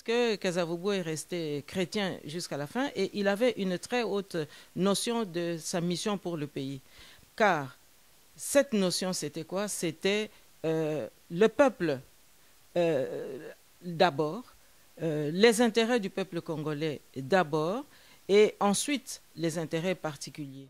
que Kasavubu est resté chrétien jusqu'à la fin et il avait une très haute notion de sa mission pour le pays. Car cette notion, c'était quoi? C'était le peuple d'abord, les intérêts du peuple congolais d'abord, et ensuite les intérêts particuliers.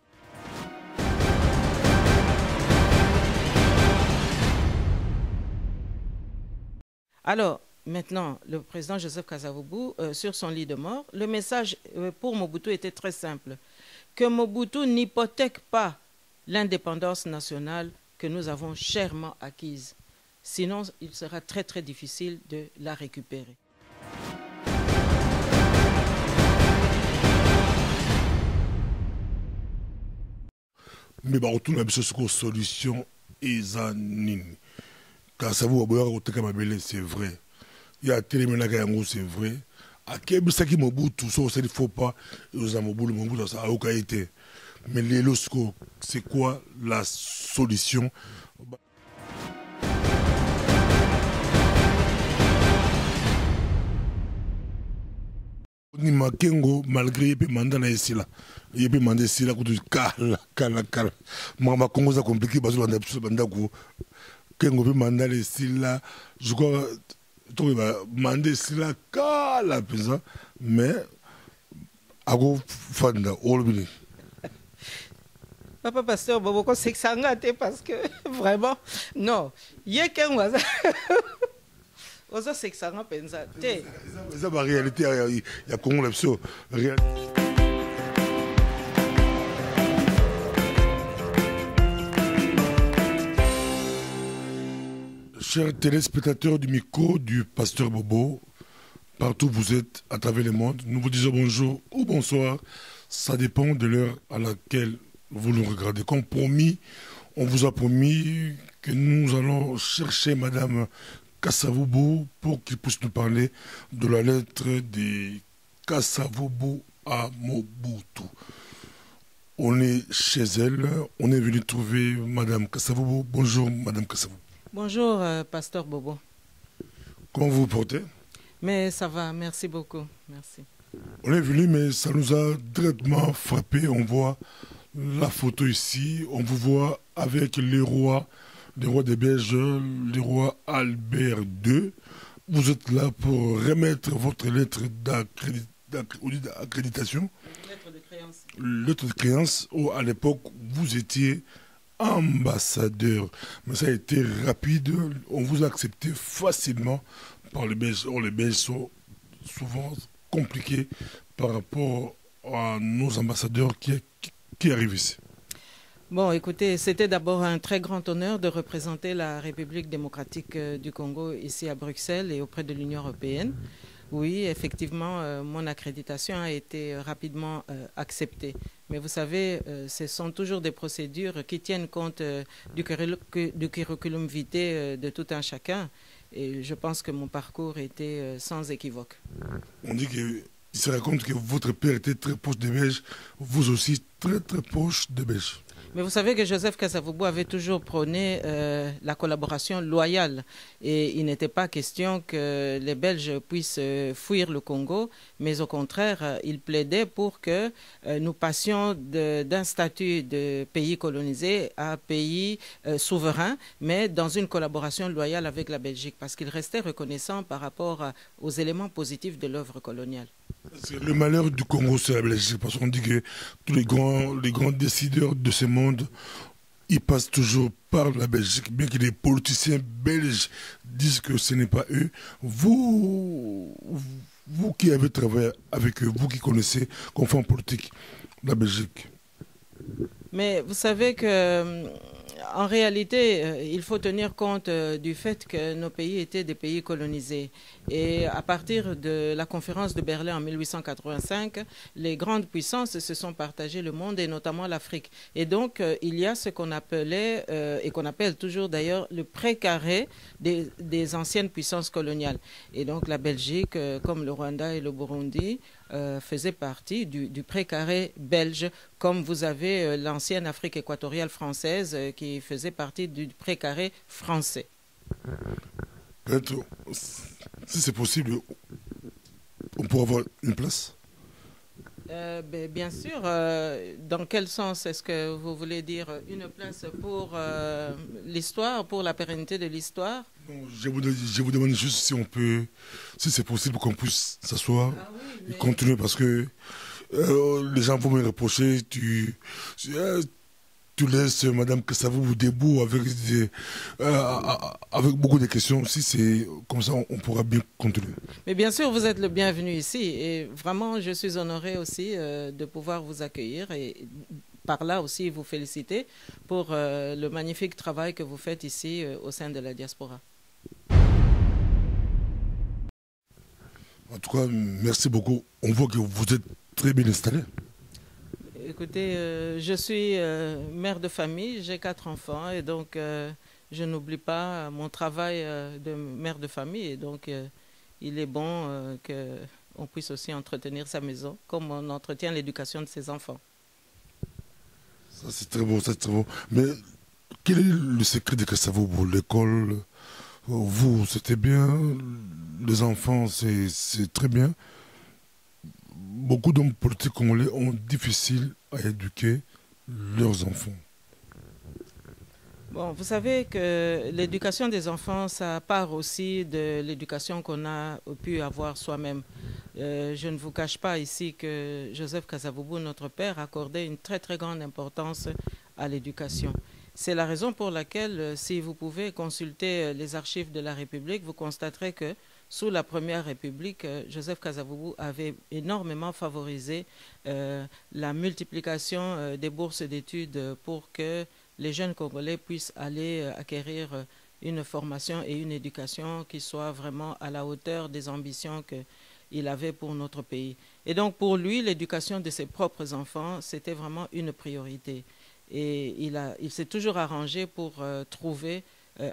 Alors, maintenant, le président Joseph Kasavubu, sur son lit de mort, le message pour Mobutu était très simple. Que Mobutu n'hypothèque pas l'indépendance nationale que nous avons chèrement acquise. Sinon, il sera très très difficile de la récupérer. Mais bah, on a une solution ezanine. Car ça vous c'est vrai. Il y a Téléménagayango, c'est vrai. À Kebisaki Mobutu, ça il ne faut pas. Mobutu, ça a aucun été. Mais les losco, c'est quoi la solution? Ni makengo malgré yepe manda na esila yepe manda esila kutu kala mama kongo za compliqué bazo banda biso banda ko kengo pe manda esila je crois to ba manda esila kala pesa mais ago fanda olbini. Papa pasteur Boboko c'est que ça ngate parce que vraiment non yé kengo Ozo c'est que ça pensa. C'est la réalité, il y a Congo l'absolu. Chers téléspectateurs du micro du pasteur Bobo, partout où vous êtes à travers le monde, nous vous disons bonjour ou bonsoir. Ça dépend de l'heure à laquelle vous nous regardez. Comme promis, on vous a promis que nous allons chercher Madame Kasavubu pour qu'il puisse nous parler de la lettre de Kasavubu à Mobutu. On est chez elle, on est venu trouver Madame Kasavubu. Bonjour Madame Kasavubu. Bonjour pasteur Bobo. Comment vous vous portez? Mais ça va, merci beaucoup, merci. On est venu mais ça nous a directement frappé, on voit la photo ici, on vous voit avec les rois des Belges, le roi Albert II. Vous êtes là pour remettre votre lettre d'accréditation. Lettre de créance. Lettre de créance, où à l'époque, vous étiez ambassadeur. Mais ça a été rapide, on vous a accepté facilement par les Belges. Or, les Belges sont souvent compliqués par rapport à nos ambassadeurs qui arrivent ici. Bon, écoutez, c'était d'abord un très grand honneur de représenter la République démocratique du Congo ici à Bruxelles et auprès de l'Union européenne. Oui, effectivement, mon accréditation a été rapidement acceptée. Mais vous savez, ce sont toujours des procédures qui tiennent compte du curriculum vitae de tout un chacun. Et je pense que mon parcours était sans équivoque. On dit qu'il se raconte que votre père était très proche des Belges, vous aussi très très proche des Belges. Mais vous savez que Joseph Kasavubu avait toujours prôné la collaboration loyale. Et il n'était pas question que les Belges puissent fuir le Congo, mais au contraire, il plaidait pour que nous passions d'un statut de pays colonisé à pays souverain, mais dans une collaboration loyale avec la Belgique, parce qu'il restait reconnaissant par rapport aux éléments positifs de l'œuvre coloniale. Le malheur du Congo, c'est la Belgique, parce qu'on dit que tous les grands décideurs de ce monde, ils passent toujours par la Belgique, bien que les politiciens belges disent que ce n'est pas eux. Vous qui avez travaillé avec eux, vous qui connaissez comme femme politique la Belgique. Mais vous savez que en réalité, il faut tenir compte du fait que nos pays étaient des pays colonisés. Et à partir de la conférence de Berlin en 1885, les grandes puissances se sont partagées le monde et notamment l'Afrique. Et donc, il y a ce qu'on appelait, et qu'on appelle toujours d'ailleurs, le précaré des anciennes puissances coloniales. Et donc, la Belgique, comme le Rwanda et le Burundi, faisait partie du précaré belge, comme vous avez l'ancienne Afrique équatoriale française qui faisait partie du précaré français. Peut-être, si c'est possible, on pourra avoir une place? Bien sûr. Dans quel sens est-ce que vous voulez dire une place pour l'histoire, pour la pérennité de l'histoire? Je vous demande juste si on peut, si c'est possible qu'on puisse s'asseoir et continuer parce que les gens vont me reprocher, tu laisses Madame Kassavou debout avec beaucoup de questions. Si c'est comme ça, on pourra bien continuer. Mais bien sûr, vous êtes le bienvenu ici et vraiment, je suis honoré aussi de pouvoir vous accueillir et par là aussi vous féliciter pour le magnifique travail que vous faites ici au sein de la diaspora. En tout cas, merci beaucoup. On voit que vous êtes très bien installé. Écoutez, je suis mère de famille, j'ai 4 enfants et donc je n'oublie pas mon travail de mère de famille et donc il est bon qu'on puisse aussi entretenir sa maison comme on entretient l'éducation de ses enfants. Ça c'est très beau, ça c'est très beau. Mais quel est le secret de Kassavou pour l'école? Vous, c'était bien, les enfants, c'est très bien. Beaucoup d'hommes politiques congolais ont difficile à éduquer leurs enfants. Bon, vous savez que l'éducation des enfants, ça part aussi de l'éducation qu'on a pu avoir soi-même. Je ne vous cache pas ici que Joseph Kasavubu, notre père, accordait une très très grande importance à l'éducation. C'est la raison pour laquelle, si vous pouvez consulter les archives de la République, vous constaterez que sous la Première République, Joseph Kasavubu avait énormément favorisé la multiplication des bourses d'études pour que les jeunes Congolais puissent aller acquérir une formation et une éducation qui soit vraiment à la hauteur des ambitions qu'il avait pour notre pays. Et donc pour lui, l'éducation de ses propres enfants, c'était vraiment une priorité. Et il s'est toujours arrangé pour trouver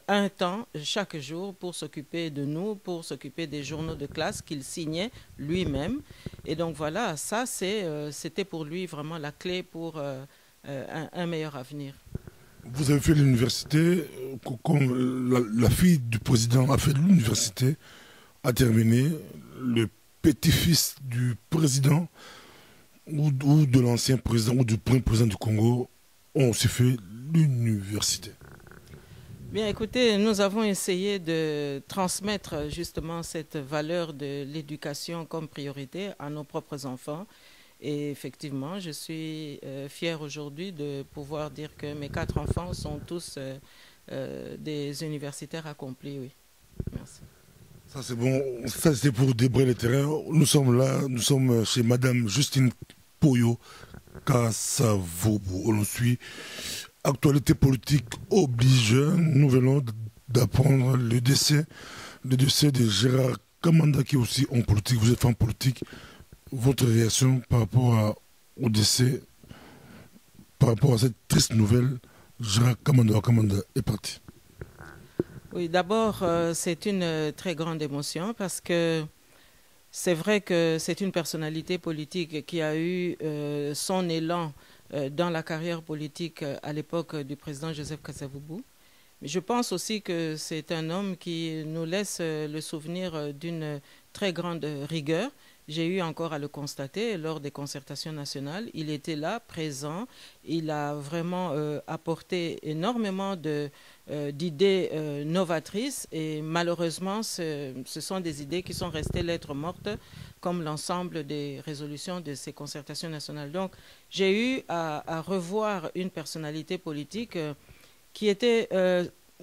un temps chaque jour pour s'occuper de nous, pour s'occuper des journaux de classe qu'il signait lui-même. Et donc voilà, ça c'était pour lui vraiment la clé pour un meilleur avenir. Vous avez fait l'université, comme la fille du président a fait l'université, a terminé, le petit-fils du président ou de l'ancien président ou du premier président du Congo ont aussi fait l'université. Bien, écoutez, nous avons essayé de transmettre justement cette valeur de l'éducation comme priorité à nos propres enfants. Et effectivement, je suis fière aujourd'hui de pouvoir dire que mes 4 enfants sont tous des universitaires accomplis, oui. Merci. Ça c'est bon, ça c'est pour débrayer le terrain. Nous sommes là, nous sommes chez Madame Justine Poyo Kasavubu. On suit. Actualité politique oblige, nous venons d'apprendre le décès de Gérard Kamanda qui est aussi en politique. Vous êtes en politique. Votre réaction par rapport au décès, par rapport à cette triste nouvelle, Gérard Kamanda est parti. Oui, d'abord, c'est une très grande émotion parce que c'est vrai que c'est une personnalité politique qui a eu son élan dans la carrière politique à l'époque du président Joseph Kasavubu. Mais je pense aussi que c'est un homme qui nous laisse le souvenir d'une très grande rigueur. J'ai eu encore à le constater lors des concertations nationales. Il était là, présent. Il a vraiment apporté énormément d'idées novatrices et malheureusement, ce sont des idées qui sont restées lettres mortes comme l'ensemble des résolutions de ces concertations nationales. Donc, j'ai eu à revoir une personnalité politique qui était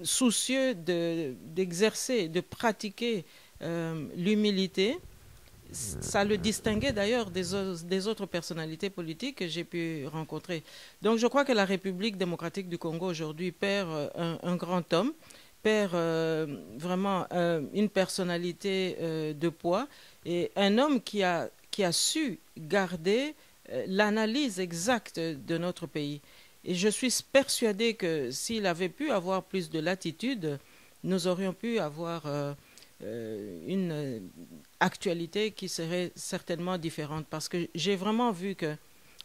soucieux d'exercer, de pratiquer l'humilité. Ça le distinguait d'ailleurs des autres personnalités politiques que j'ai pu rencontrer. Donc je crois que la République démocratique du Congo aujourd'hui perd un grand homme, perd vraiment une personnalité de poids et un homme qui a su garder l'analyse exacte de notre pays. Et je suis persuadée que s'il avait pu avoir plus de latitude, nous aurions pu avoir une actualité qui serait certainement différente. Parce que j'ai vraiment vu que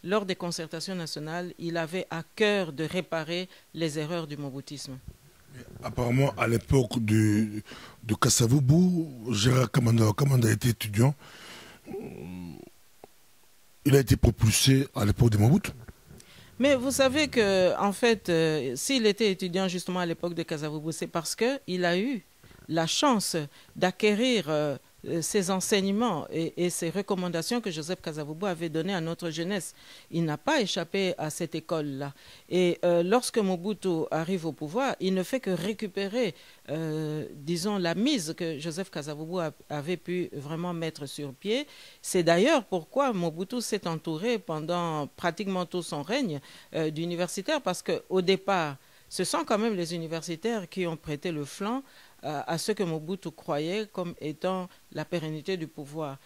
lors des concertations nationales, il avait à cœur de réparer les erreurs du moboutisme. Apparemment, à l'époque de Kasavubu, Gérard Kamanda était étudiant. il a été propulsé à l'époque de Mobutu. Mais vous savez que, en fait, s'il était étudiant justement à l'époque de Kasavubu, c'est parce qu'il a eu la chance d'acquérir ces enseignements et ces recommandations que Joseph Kasavubu avait données à notre jeunesse. Il n'a pas échappé à cette école-là. Et lorsque Mobutu arrive au pouvoir, il ne fait que récupérer, disons, la mise que Joseph Kasavubu avait pu vraiment mettre sur pied. C'est d'ailleurs pourquoi Mobutu s'est entouré pendant pratiquement tout son règne d'universitaires, parce qu'au départ, ce sont quand même les universitaires qui ont prêté le flanc à ce que Mobutu croyait comme étant la pérennité du pouvoir.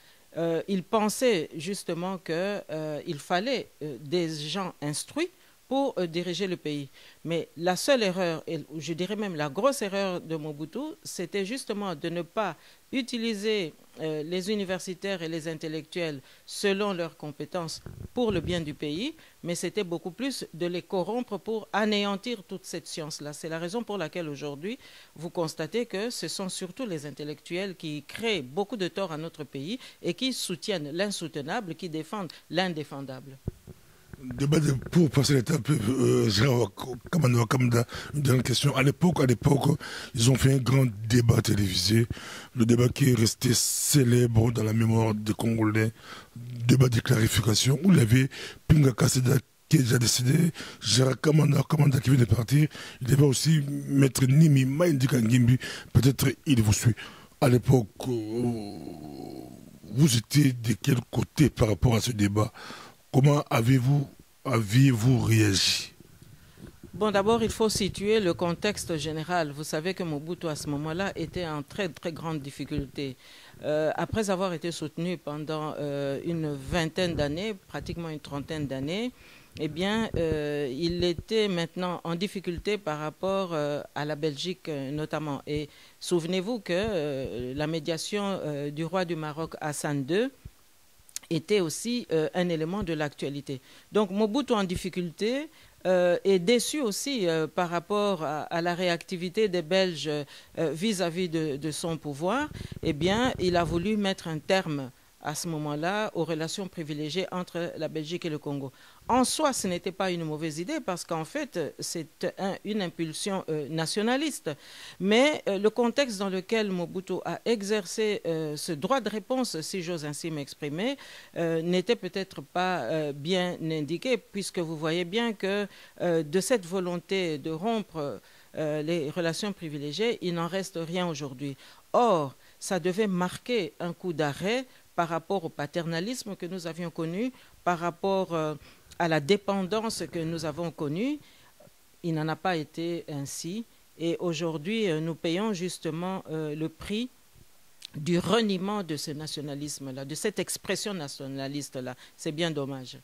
Il pensait justement qu'il fallait des gens instruits pour diriger le pays. Mais la seule erreur, et je dirais même la grosse erreur de Mobutu, c'était justement de ne pas utiliser les universitaires et les intellectuels selon leurs compétences pour le bien du pays, mais c'était beaucoup plus de les corrompre pour anéantir toute cette science-là. C'est la raison pour laquelle aujourd'hui, vous constatez que ce sont surtout les intellectuels qui créent beaucoup de tort à notre pays et qui soutiennent l'insoutenable, qui défendent l'indéfendable. Pour passer l'étape, une dernière question. À l'époque, ils ont fait un grand débat télévisé, le débat qui est resté célèbre dans la mémoire des Congolais, débat de clarification, où il y avait Pinga Kaseda qui est déjà décédé, Gérard Kamanda qui vient de partir, il y avait aussi Maître Nimi Maïndika Ngimbi, peut-être il vous suit. À l'époque, vous étiez de quel côté par rapport à ce débat? Comment aviez-vous réagi? Bon, d'abord, il faut situer le contexte général. Vous savez que Mobutu, à ce moment-là, était en très, très grande difficulté. Après avoir été soutenu pendant une vingtaine d'années, pratiquement une trentaine d'années, eh bien, il était maintenant en difficulté par rapport à la Belgique notamment. Et souvenez-vous que la médiation du roi du Maroc, Hassan II, était aussi un élément de l'actualité. Donc Mobutu en difficulté est déçu aussi par rapport à la réactivité des Belges vis-à-vis de son pouvoir. Eh bien, il a voulu mettre un terme à ce moment-là aux relations privilégiées entre la Belgique et le Congo. En soi, ce n'était pas une mauvaise idée parce qu'en fait, c'est une impulsion nationaliste. Mais le contexte dans lequel Mobutu a exercé ce droit de réponse, si j'ose ainsi m'exprimer, n'était peut-être pas bien indiqué, puisque vous voyez bien que de cette volonté de rompre les relations privilégiées, il n'en reste rien aujourd'hui. Or, ça devait marquer un coup d'arrêt par rapport au paternalisme que nous avions connu, par rapport à la dépendance que nous avons connue. Il n'en a pas été ainsi. Et aujourd'hui, nous payons justement le prix du reniement de ce nationalisme-là, de cette expression nationaliste-là. C'est bien dommage.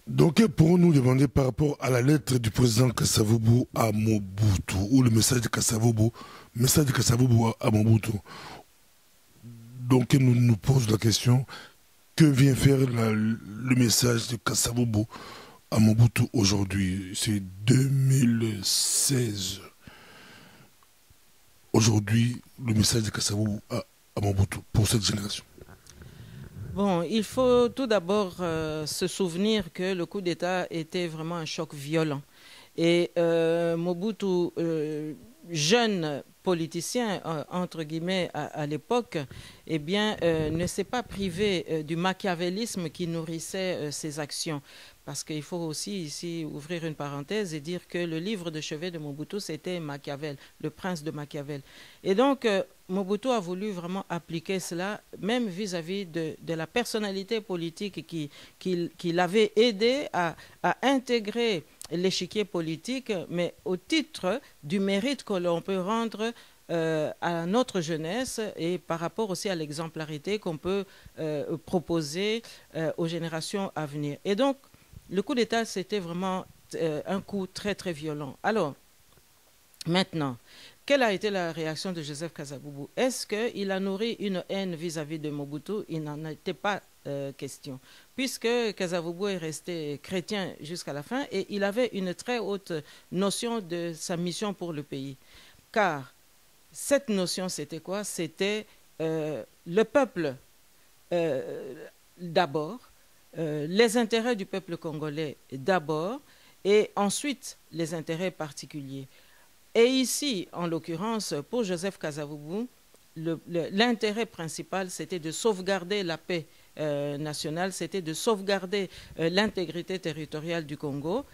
Donc, pourrons-nous demander par rapport à la lettre du président Kasavubu à Mobutu, ou le message de Kasavubu à Mobutu? Donc, nous pose la question, que vient faire le message de Kasavubu à Mobutu aujourd'hui? C'est 2016. Aujourd'hui, le message de Kasavubu à Mobutu pour cette génération. Bon, il faut tout d'abord se souvenir que le coup d'État était vraiment un choc violent. Et Mobutu, jeune politicien, entre guillemets, à l'époque, eh bien, ne s'est pas privé du machiavélisme qui nourrissait ses actions. Parce qu'il faut aussi ici ouvrir une parenthèse et dire que le livre de chevet de Mobutu, c'était Machiavel, le prince de Machiavel. Et donc, Mobutu a voulu vraiment appliquer cela, même vis-à-vis de la personnalité politique qui l'avait aidé à intégrer l'échiquier politique, mais au titre du mérite que l'on peut rendre à notre jeunesse et par rapport aussi à l'exemplarité qu'on peut proposer aux générations à venir. Et donc, le coup d'État, c'était vraiment un coup très, très violent. Alors, maintenant, quelle a été la réaction de Joseph Kasavubu? Est-ce qu'il a nourri une haine vis-à-vis de Mobutu? Il n'en était pas question, puisque Kasavubu est resté chrétien jusqu'à la fin et il avait une très haute notion de sa mission pour le pays. Car cette notion, c'était quoi? C'était le peuple d'abord, les intérêts du peuple congolais d'abord, et ensuite les intérêts particuliers. Et ici, en l'occurrence, pour Joseph Kasavubu, l'intérêt principal, c'était de sauvegarder la paix nationale, c'était de sauvegarder l'intégrité territoriale du Congo,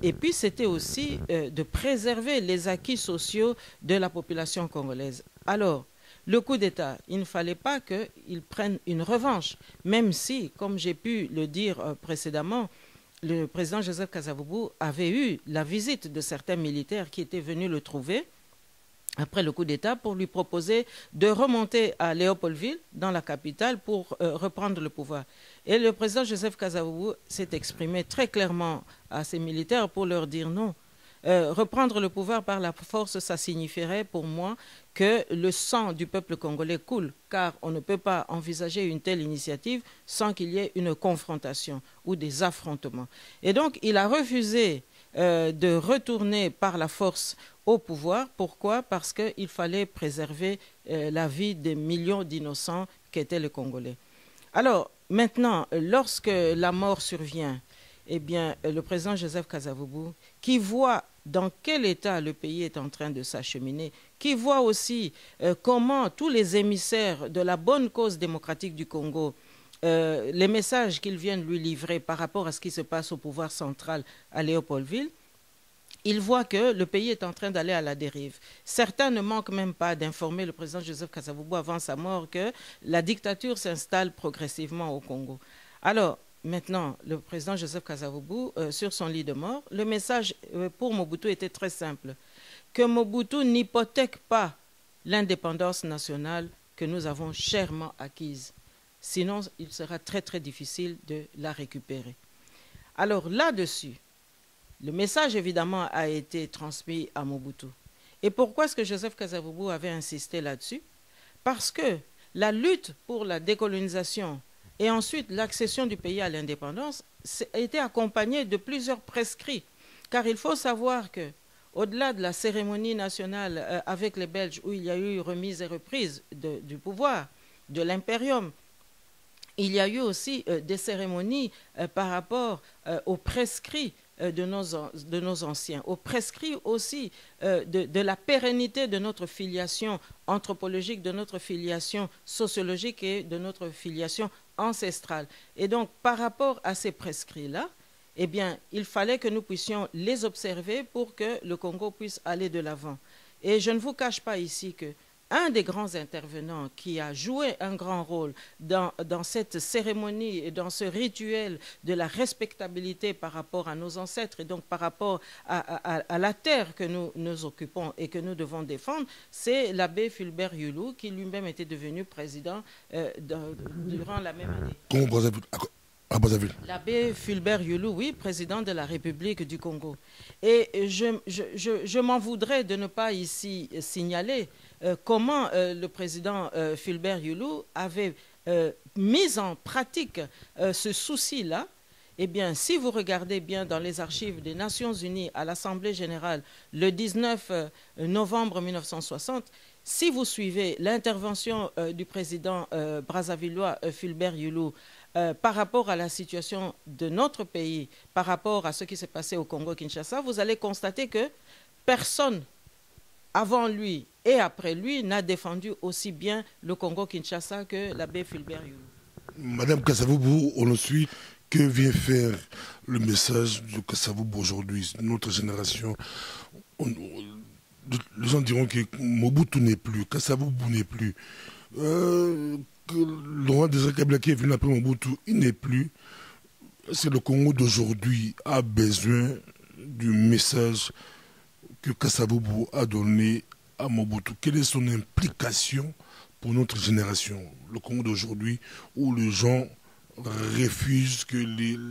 et puis c'était aussi de préserver les acquis sociaux de la population congolaise. Alors, le coup d'État, il ne fallait pas qu'il prenne une revanche, même si, comme j'ai pu le dire précédemment, le président Joseph Kasavubu avait eu la visite de certains militaires qui étaient venus le trouver après le coup d'État pour lui proposer de remonter à Léopoldville, dans la capitale, pour reprendre le pouvoir. Et le président Joseph Kasavubu s'est exprimé très clairement à ces militaires pour leur dire non. Reprendre le pouvoir par la force, ça signifierait pour moi que le sang du peuple congolais coule, car on ne peut pas envisager une telle initiative sans qu'il y ait une confrontation ou des affrontements. Et donc, il a refusé de retourner par la force au pouvoir. Pourquoi? Parce qu'il fallait préserver la vie des millions d'innocents qu'étaient les Congolais. Alors, maintenant, lorsque la mort survient, eh bien, le président Joseph Kasavubu, qui voit dans quel état le pays est en train de s'acheminer, qui voit aussi comment tous les émissaires de la bonne cause démocratique du Congo, les messages qu'ils viennent lui livrer par rapport à ce qui se passe au pouvoir central à Léopoldville, il voit que le pays est en train d'aller à la dérive. Certains ne manquent même pas d'informer le président Joseph Kasavubu avant sa mort que la dictature s'installe progressivement au Congo. Alors, maintenant, le président Joseph Kasavubu, sur son lit de mort, le message pour Mobutu était très simple. Que Mobutu n'hypothèque pas l'indépendance nationale que nous avons chèrement acquise. Sinon, il sera très très difficile de la récupérer. Alors là-dessus, le message évidemment a été transmis à Mobutu. Et pourquoi est-ce que Joseph Kasavubu avait insisté là-dessus? Parce que la lutte pour la décolonisation et ensuite l'accession du pays à l'indépendance a été accompagnée de plusieurs prescrits. Car il faut savoir que, au-delà de la cérémonie nationale avec les Belges, où il y a eu remise et reprise du pouvoir, de l'impérium, il y a eu aussi des cérémonies par rapport aux prescrits de nos anciens, aux prescrits aussi de la pérennité de notre filiation anthropologique, de notre filiation sociologique et de notre filiation ancestrale. Et donc, par rapport à ces prescrits-là, eh bien, il fallait que nous puissions les observer pour que le Congo puisse aller de l'avant. Et je ne vous cache pas ici que un des grands intervenants qui a joué un grand rôle dans cette cérémonie et dans ce rituel de la respectabilité par rapport à nos ancêtres et donc par rapport à la terre que nous occupons et que nous devons défendre, c'est l'abbé Fulbert Yulu qui lui-même était devenu président durant la même année. Comment Brazzaville? L'abbé Fulbert Yulu, oui, président de la République du Congo. Et je m'en voudrais de ne pas ici signaler comment le président Fulbert Yulu avait mis en pratique ce souci-là. Eh bien, si vous regardez bien dans les archives des Nations Unies à l'Assemblée générale le 19 novembre 1960, si vous suivez l'intervention du président brazzavillois Fulbert Yulu par rapport à la situation de notre pays, par rapport à ce qui s'est passé au Congo-Kinshasa, vous allez constater que personne avant lui et après lui n'a défendu aussi bien le Congo-Kinshasa que l'abbé Fulbert Yulu. Madame Kasavubu, on le suit. Que vient faire le message de Kasavubu aujourd'hui, notre génération? Les gens diront que Mobutu n'est plus, Kasavubu n'est plus. Laurent Désiré Kabila qui est venu après Mobutu, il n'est plus. Est-ce que le Congo d'aujourd'hui a besoin du message que Kasavubu a donné à Mobutu? Quelle est son implication pour notre génération? Le Congo d'aujourd'hui, où les gens refusent que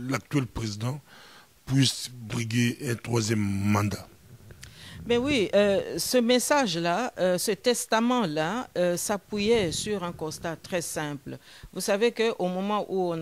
l'actuel président puisse briguer un troisième mandat. Mais oui, ce message-là, ce testament-là, s'appuyait sur un constat très simple. Vous savez qu'au moment où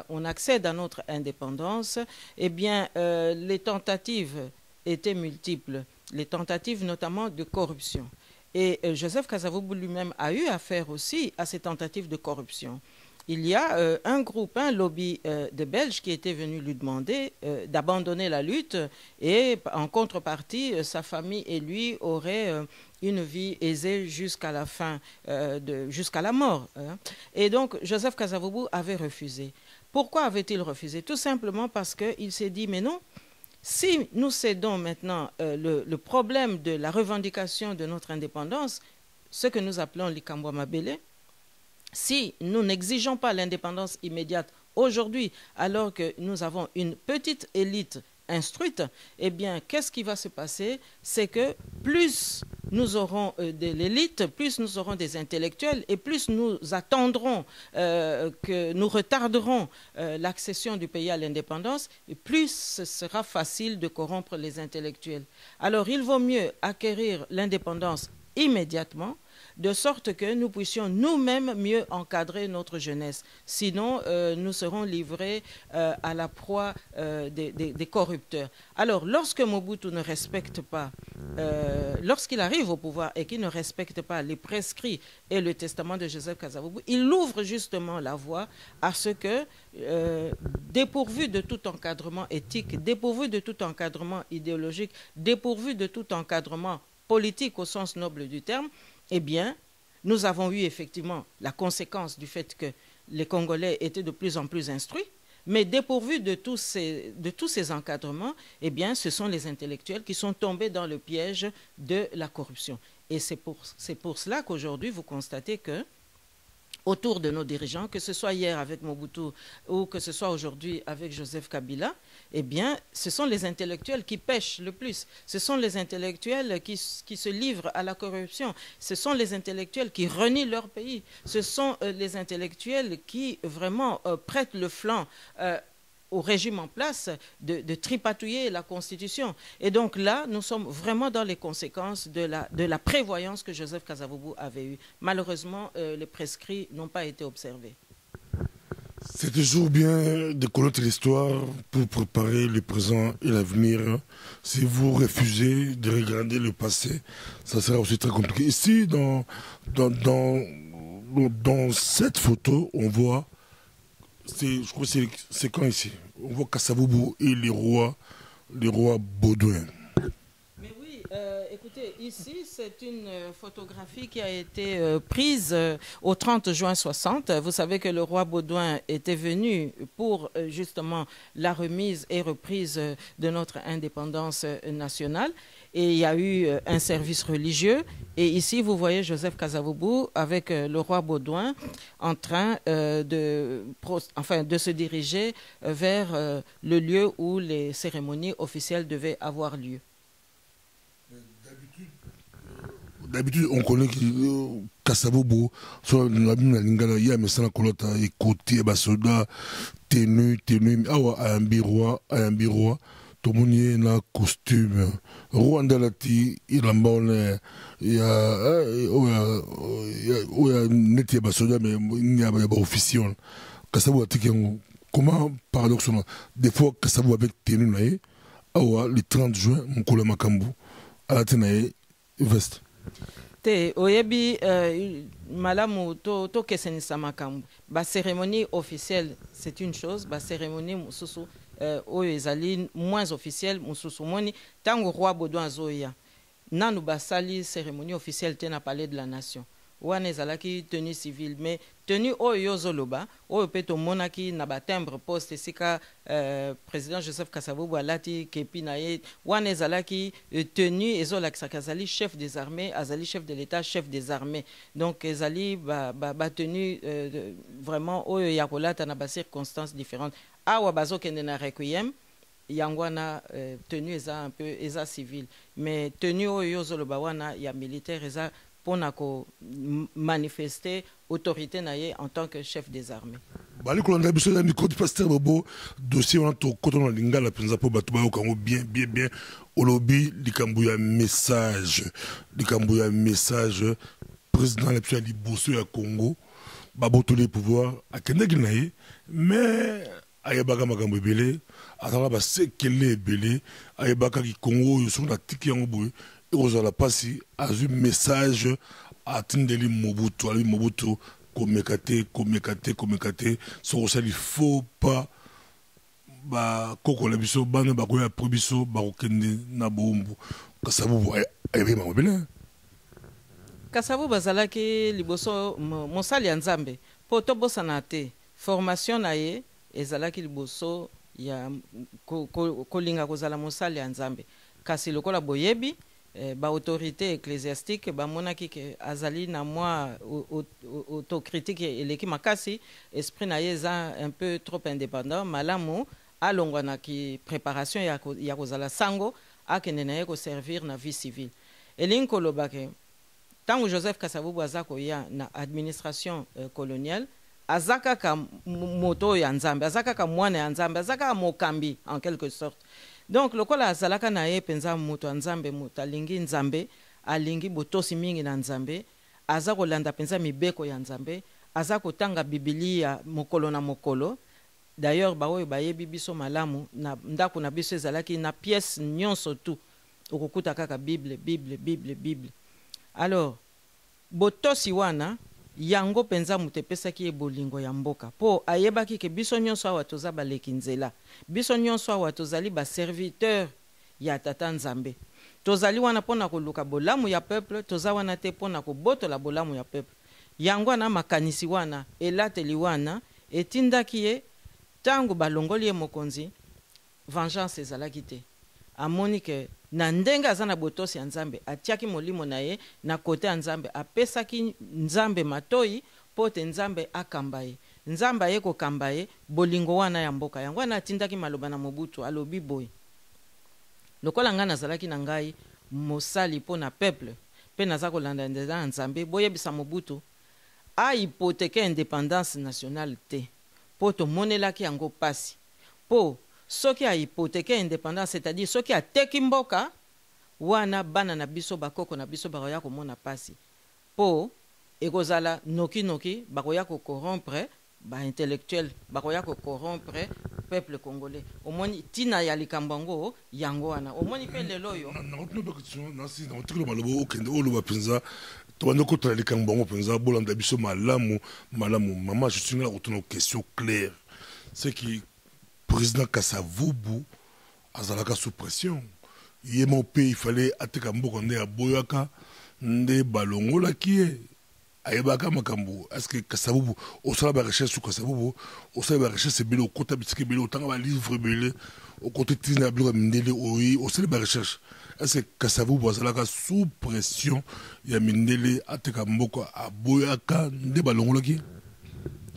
on accède à notre indépendance, eh bien, les tentatives étaient multiples, les tentatives notamment de corruption. Et Joseph Kasavubu lui-même a eu affaire aussi à ces tentatives de corruption. il y a un groupe, un lobby de Belges qui était venu lui demander d'abandonner la lutte et en contrepartie, sa famille et lui auraient une vie aisée jusqu'à la fin, jusqu'à la mort. Hein. Et donc, Joseph Kasavubu avait refusé. Pourquoi avait-il refusé? Tout simplement parce qu'il s'est dit, mais non, si nous cédons maintenant le problème de la revendication de notre indépendance, ce que nous appelons l'Ikambwa Mabele, si nous n'exigeons pas l'indépendance immédiate aujourd'hui, alors que nous avons une petite élite instruite, eh bien, qu'est-ce qui va se passer? C'est que plus nous aurons de l'élite, plus nous aurons des intellectuels et plus nous attendrons, que nous retarderons l'accession du pays à l'indépendance, et plus ce sera facile de corrompre les intellectuels. Alors, il vaut mieux acquérir l'indépendance immédiatement, de sorte que nous puissions nous-mêmes mieux encadrer notre jeunesse. Sinon, nous serons livrés à la proie des corrupteurs. Alors, lorsque Mobutu ne respecte pas, lorsqu'il arrive au pouvoir et qu'il ne respecte pas les prescrits et le testament de Joseph Kasavubu, il ouvre justement la voie à ce que, dépourvu de tout encadrement éthique, dépourvu de tout encadrement idéologique, dépourvu de tout encadrement politique au sens noble du terme, eh bien, nous avons eu effectivement la conséquence du fait que les Congolais étaient de plus en plus instruits, mais dépourvus de tous ces encadrements, eh bien, ce sont les intellectuels qui sont tombés dans le piège de la corruption. Et c'est pour cela qu'aujourd'hui, vous constatez que autour de nos dirigeants, que ce soit hier avec Mobutu ou que ce soit aujourd'hui avec Joseph Kabila, eh bien, ce sont les intellectuels qui pêchent le plus. Ce sont les intellectuels qui se livrent à la corruption. Ce sont les intellectuels qui renient leur pays. Ce sont les intellectuels qui vraiment prêtent le flanc au régime en place de tripatouiller la Constitution. Et donc là, nous sommes vraiment dans les conséquences de la prévoyance que Joseph Kasavubu avait eue. Malheureusement, les prescrits n'ont pas été observés. C'est toujours bien de connaître l'histoire pour préparer le présent et l'avenir. Si vous refusez de regarder le passé, ça sera aussi très compliqué. Ici, dans cette photo, on voit, je crois que c'est quand ici? On voit Kasavubu et les rois Baudouin. Mais oui, écoutez, ici, c'est une photographie qui a été prise au 30 juin 60. Vous savez que le roi Baudouin était venu pour justement la remise et reprise de notre indépendance nationale. Et il y a eu un service religieux. Et ici, vous voyez Joseph Kasavubu avec le roi Baudouin en train de se diriger vers le lieu où les cérémonies officielles devaient avoir lieu. D'habitude, on connaît que Kasavubu, soit la lingala, il y a un message kolota et côté basoda tenu, awa un biroa, tout le monde na costume. Rwanda lati ilambone ya neti basoda mais il y a pas officiel. Kasavubu atikengo. Comment paradoxalement, des fois Kasavubu avec tenu nae, awa le 30 juin, mukula makambu, alatenae veste. Te oyebi malamu to kesenisa makambu. Ba cérémonie officielle, c'est une chose, ba cérémonie mususu oyo ezali moins officielle mususu moni tango roi Baudouin zoya. Nanu basali cérémonie officielle te na palais de la nation. Wana ezalaki tenue civile, mais tenue oyo zoloba, oyo peto monaki na ba timbre poste sika président Joseph Kasavubu alati kepi na ye, wana ezalaki tenue ezolakisa kazali chef des armées, azali chef de l'État, chef des armées. Donc ezali ba tenue vraiment oyo ya kolata na ba circonstances différentes. Awa bazokende na requiem yangwana tenue eza un peu eza civile, mais tenue oyo zoloba wana ya militaire eza pour manifester autorité naie en tant que chef des armées. Bali kolanda biso na micro du pasteur Bobo dossier on to kotono lingala penza po bato ba okango bien olobi likambu ya message président la pia liboso ya Congo baboto les pouvoirs akendaki naye mais ayebaka makambo ebele atala ba sekele ebele ayebaka ki Congo yo so na tiki yango boye ekozala pasi azu message atindeli Mobutu komekate so ça il faut pas ba koko la biso bana ba ko ya probiso ba ko kende na bombu Kasavubu ayebe mabele. Kasavubu bazalaki liboso mosali ya Nzambe po to bosana te formation na ye ezalaki liboso ya kolinga kozala mosali ya Nzambe kasi lokola boyebi ba autorité ecclésiastique ba monaki ke azali na mwa autocritique eleki makasi esprit na ye za un peu trop indépendant malamu alongwa na ki préparation ya kozala sango akende na ye ko servir na vie civile elingi koloba ke tango Joseph Kasavubu azako ya na administration coloniale azaka ka moto ya Nzambe azaka ka mwana ya Nzambe azaka mokambi en quelque sorte. Donc lokola azalaka na ye penza moto ya Nzambe moto alingi Nzambe alingi botosi mingi na Nzambe aza kolanda penza mibeko ya Nzambe aza kotanga Biblia mokolo na mokolo. D'ailleurs baoyo bayebi biso malamu na ndako na biso ezalaki na pièce nyonso tu okukuta kaka Bible. Alors botosi wana yango penza mutepesaki ye bolingo ya mboka po ayebaki ke biso nyonso awa toza baleki nzela biso nyonso awa tozali ba serviteur ya tata Nzambe tozali wana pona koluka bolamu ya peuple toza wana te pona kobotola bolamu ya peuple yango na makanisi wana elateli wana etindaki ye tango balongoli ye mokonzi vengeance ezalaki te amoni ke na ndenge aza na botosi ya Nzambe atiaki molimo na ye na kote ya Nzambe apesaki Nzambe matoi pote Nzambe akamba ye Nzambe aye kokamba ye bolingo wana ya mboka yango wana atindaki maloba na Mobutu alobi boy lokola nga nazalaki na ngai mosali po na peuple pe naza kolanda nzela ya Nzambe boyebisa Mobutu a hypothèque indépendance nationale te po tomonelaki yango pasi po soki a hypothèque indépendance c'est-à-dire soki a teki mboka wana bana na biso bakoko na biso bakoya komona pasi po ekozala noki bakoya ko corrompre ba intellectuel bakoya ko corrompre peuple congolais omoni tina ya likambango yango wana omoni pe lelo yo na otiko malobo okende oloba penza tobanda kotala likambango penza bolanda biso malamu maman je suis là autour de question claire c'est qui président Kasavubu azalaka sous pression ye mon pays il fallait ateka mboka nde aboyaka nde balongola kie ayebaka makambo est-ce que Kasavubu osala ba recherche sur Kasavubu osala ba recherche belo kota bitike belo tanga ba livre bele au côté tina belo mindele oyi osala ba recherche est-ce que Kasavubu azalaka sous pression ya mindele ateka mboka aboyaka nde balongola kie.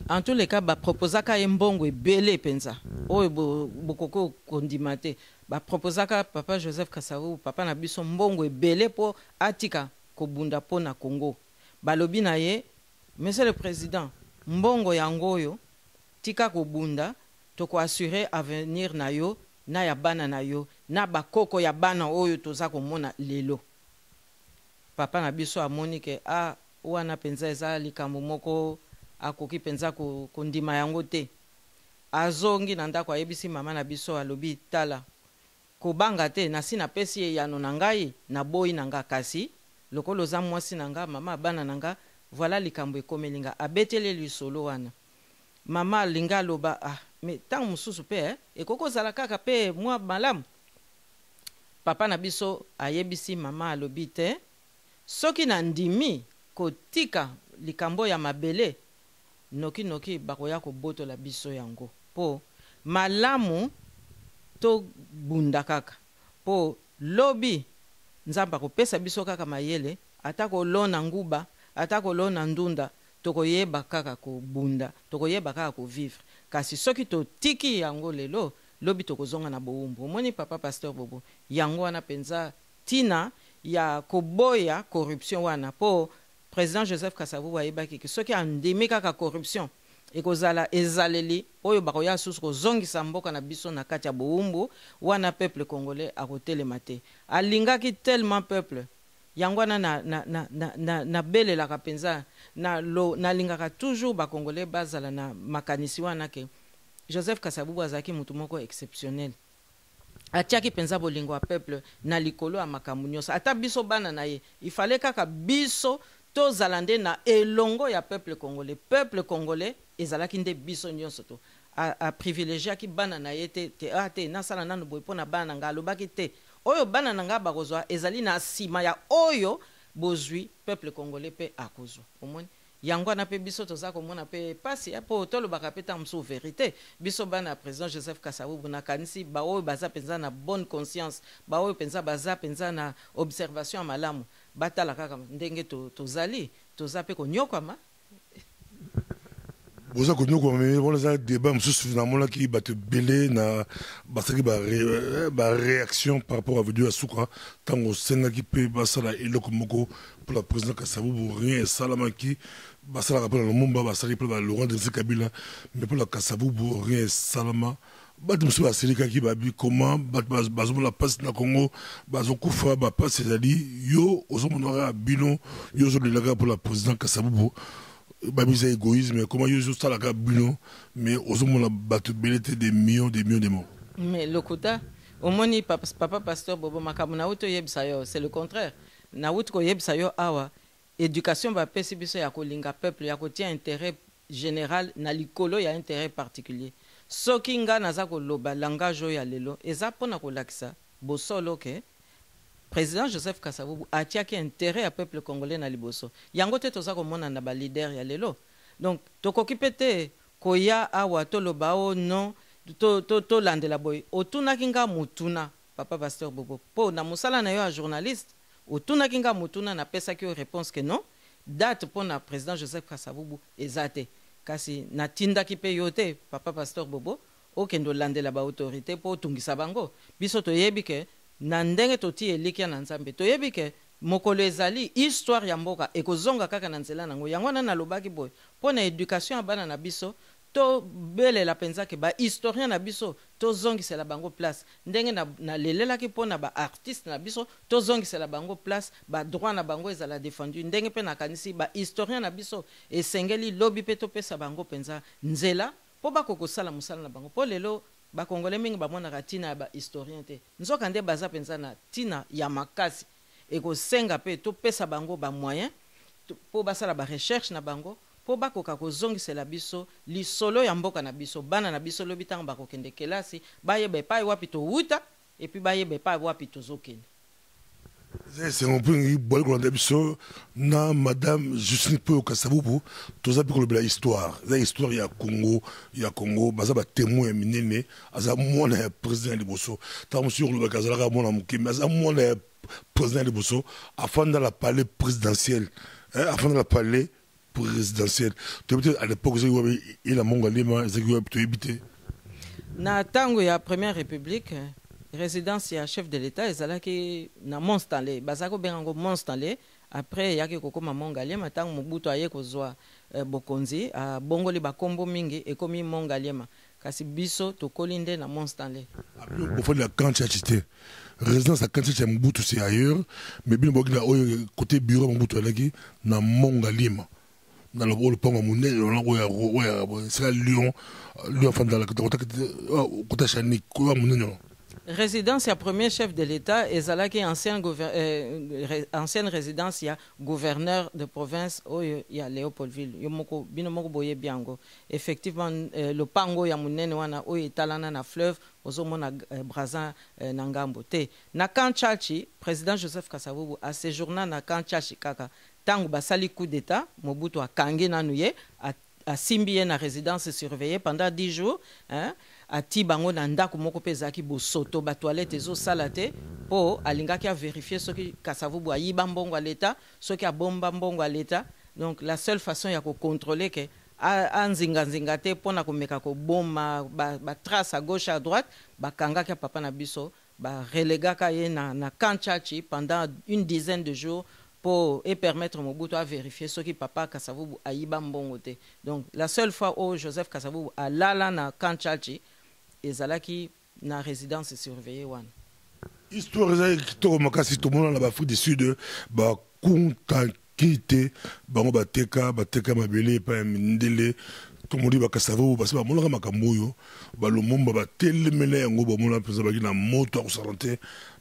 En tous les cas, ba proposaka mbongo ebele penza. Oyo bokoko kondimate. Ba proposaka papa Joseph Kasavubu, papa na biso mbongo ebele po atika kobunda po na Congo. Balobi na ye, Monsieur le Président, mbongo yango yo tika kobunda toko assurer avenir na yo na ya bana na yo na bakoko ya bana oyo toza komona lelo. Papa na biso amoni ke wana penza eza likambo moko akoki penza kondima yango te azongi na ndako ayebisi mama na biso alobi tala kobanga te nasi na pesi ye yano na ngai na boyi na nga kasi lokolo za mwasi na nga mama bana na nga voilà likambo ekomelinga abetele lisolo wana mama linga loba mais tant mususu pe ekoko zala kaka pe mwa malamu papa na biso ayebisi mama alobi te soki na ndimi kotika likambo ya mabele noki bakoya kobotola biso yango po malamu to bunda kaka po lobi Nzamba kopesa biso kaka mayele atako lona nguba atako lona ndunda tokoyeba kaka ko bunda tokoyeba kaka ko vivre kasi soki to tiki yango lelo lobi tokozonga na boumbu moni papa pasteur Bobo yango wana penza tina ya koboya corruption wana po président Joseph Kasavubu ayebaki ke soki andimi kaka corruption ekozala ezaleli oyo bakoya susu kozongisa mboka na biso na kati ya boumbu wana peuple congolais akotelema te alingaki tellement peuple yango wana na belelaka penza nalingaka toujours bakongolais bazala na makanisi wana ke Joseph Kasavubu azalaki mutu moko exceptionnel atiaki penza bolingo ya peuple na likolo ya makambo nyonso ata biso bana na ye il fallait kaka biso tozalande na elongo ya peuple congolais ezalaki nde biso nyonso to a privilégié ki bana na yete te nasala nanu boy pona bana nga alobaki te oyo bana na nga bakozwa ezali na sima ya oyo bozwi peuple congolais pe akozwa omoni yango na pe biso toza komona pe pasi po tolobaka pe ta mso vérité biso bana président Joseph Kasavubu na kanisi ba oyo baza penza na bonne conscience ba oyo penza baza penza na observation ya malamu batala kaka ndenge tozali toza pe konyokwama boza konyokwama mais voilà ça débat msusu finalement qui bat belé na basaki ba réaction par rapport à vidéo asuka tango senga qui peut basala eloko moko pour la président Kasavubu rien salamaki basala rapport le Lumumba basali pour Laurent Desire Kabila mais pour la Kasavubu rien salama bato msusu basilika ki babi comment bazo la passe na Congo bazo kufa ba passe ezali yo ozomona bino yo zo lelaga pour la président Kasavubu babi c'est égoïsme comment yo zo sala ka bino mais ozomona bato belete des millions de morts mais lokuta omoni papa pasteur Bobo Makambu na uto yebisa yo c'est le contraire na uto ko yebisa yo awa éducation ba pesi biso ya kolinga peuple ya kotia intérêt général na likolo ya intérêt particulier soki nga naza koloba langage oyo ya lelo eza mpona kolakisa bosolo ke président Joseph Kasavubu atiaki intérêt ya peuple congolais na liboso yango te toza komona na ba leader ya lelo donc tokoki pe te koya awa toloba o non tolandela boye otunaki nga mutuna papa pasteur Bobo po na mosala na yo ya journaliste otunaki nga mutuna napesaki yo réponse ke non date mpona président Joseph Kasavubu eza te kasi natindaki pe yo te papa pasteur Bobo okende olandela ba autorité po otungisa bango biso toyebi ke na ndenge toti elikia na nzambe toyebi ke mokolo ezali histoire ya mboka ekozonga kaka na nzela nango yango wana nalobaki boye mpona éducation ya bana na biso to belela penza ke ba historien na biso to zongisela bango place ndenge na lelelaki mpona ba artiste na biso to zongisela bango place ba droit na bango ezala défendu ndenge pe na kanisi ba historien na biso esengeli lobi pe to pesa bango penza nzela po bakokosala mosala na bango po lelo bakongole mingi bamonaka tina ya ba historien te nzoka nde baza penza na tina ya makasi ekosenga pe to pesa bango ba moyen po basala ba recherche na bango po bakoka kozongisela biso lisolo ya mboka na biso bana na biso lobi ntango bakokende kelasi bayeba epai wapi towuta epuis bayeba epai wapi tozokende c'est un peu une bonne biso na madame Justine Peu Kasavubu toza pe kolobela histoire la histoire ya Congo baza ba témoin minene aza mwana ya président liboso tango sur le bakazala mwana mukimba aza mwana ya président liboso afin dans la palais présidentiel afin dans la palais présidentielle. Peut-être à l'époque, il a mongalima, il a évité. Na tango ya première république, résidence ya chef de l'État, ezalaki na Monstanlé, bazako bengango Monstanlé. Après yaki kokoma mongalema tango Mobutu aye kozwa bokonzi, a bongoli bakombo mingi ekomi mongalema. Kasi biso tokoli nde na Monstanlé. Au fond de la quantité. Résidence à quantité Mobutu c'est ailleurs, mais bien côté bureau Mobutu alaki na mongalema. Dans le pont à Mouné, c'est Lyon, enfin dans la côté Chanik, résidence ya premier chef de l'État ezalaki ancienne résidence ya gouverneur de province oyo ya Léopoldville yomoko bino moko boye biango effectivement le pango ya munene wana oyo etalana na fleuve ozomona Brazza na ngambo te na Kanchachi président Joseph Kasavubu a séjourné na Kanchachi kaka tango basali coup d'état Mobutu akangi nanu ye asimbi ye na résidence surveillée pendant 10 jours hein ati bango na ndako moko pezaki bosoto ba toilette ezo salate po alingaki a vérifier soki Kasavubu ayiba mbongo à l'état soki abomba mbongo à l'état donc la seule façon ya ko contrôler que anzinga nzinga te pona komeka ko bomba ba trace à gauche à droite ba kangaki papa na biso ba relégaka ye na Kanchachi pendant une dizaine de jours pour permettre Mobutu à vérifier ce qui papa Kasavubu a yiba mbongo te. Donc la seule fois où Joseph Kasavubu a lala na Kanchachi ezalaki na résidence surveillée wana. Histoire ezali to makasi to mona na ba Afrique du Sud ba kuntakite bango bateka mabele pa mindele to moni ba Kasavubu parce ba mona makambo yo ba Lumumba ba telemele yango ba mona pesa ba na moto a ko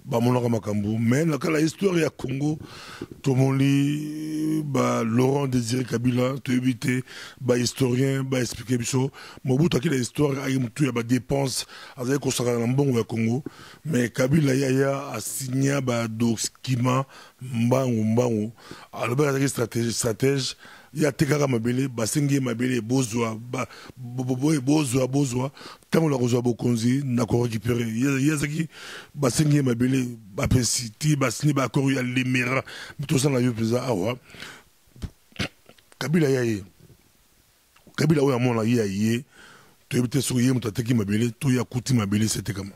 bamonaka makambo mais na kala histoire ya Congo tomoli Laurent Désiré Kabila toyebi te historien expliquer biso Mobutu akila histoire ayi mutu ya dépense azali kosaka na mbongo ya Congo mais Kabila yaya asigna document mbangu aloba azali stratège ya tekaka mabele basengi mabele bozwa tango la kozwa bokonzi na ko récupérer yazaki basengi mabele bapesiti basini ba akoro ya lemera mitosa na yo peza awa Kabila yaye Kabila oya mona ye to ebite so ye mutateki mabele to ya kuti mabele c'était kama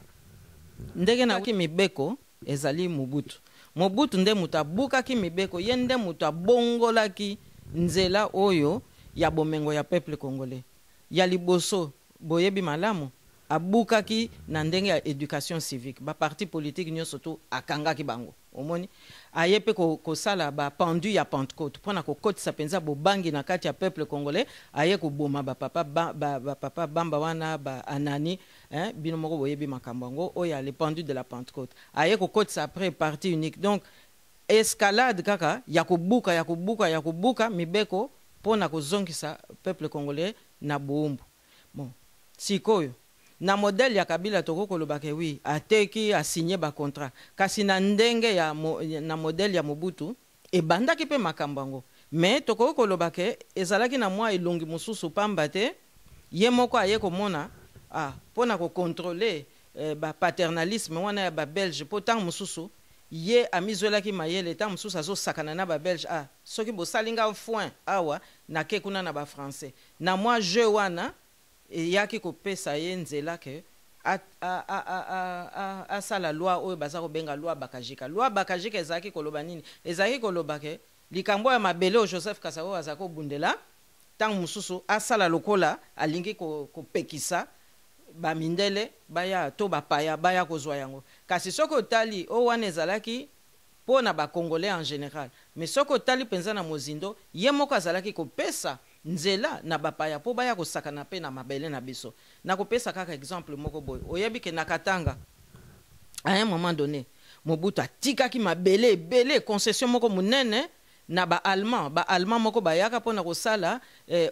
ndenge na ki mibeko ezali Mobutu nde mutabuka ki mibeko ye nde mutabongola ki nzela oyo ya bomengo ya peuple congolais ya liboso boyebi malamu abukaki na ndenge ya éducation civique ba parti politique nyonso to akangaki bango omoni ayepe ko sala ba pendu ya Pentecôte pona ko kotisa penza bobangi na kati ya peuple congolais aye ko boma ba papa bamba wana ba anani bino moko boyebi makambango oya le pendu de la Pentecôte aye ko kotisa après parti unique donc escalade kaka ya kubuka mibeko pona kozongisa peuple congolais na boumbu bon sikoyo na modèle ya Kabila toko kolobake oui ateki a signé ba contrat kasi na ndenge ya na modèle ya Mobutu e bandaki pe makambango mais toko kolobake ezalaki na mwa elongi mususu pamba te ye moko aye komona pona ko contrôler ba paternalisme wana ya ba belge potang mususu ye amizolaki mayele ta mususu azosakana na ba belge soki bosalinga foin awa na ke kuna na ba français na moi je wana yaki kopesa ye nzela ke asala loi oyo baza kobenga loi bakajika ezalaki koloba nini ezalaki koloba ke likambo ya mabele o Joseph Kassawo azaka kobundela ntango mususu asala lokola alingi kopekisa bamindele baya to bapaya baya kozwa yango kasi soko otali o wana ezalaki pona ba congolais en général mais soko otali penza na mozindo ye moko azalaki kopesa nzela na bapaya po baya kosakana pe na mabele na biso na kopesa kaka exemple moko boy oyebi ke na Katanga à un moment donné Mobutu atikaki mabele ebele concession moko munene na ba-allemand moko bayaka pona kosala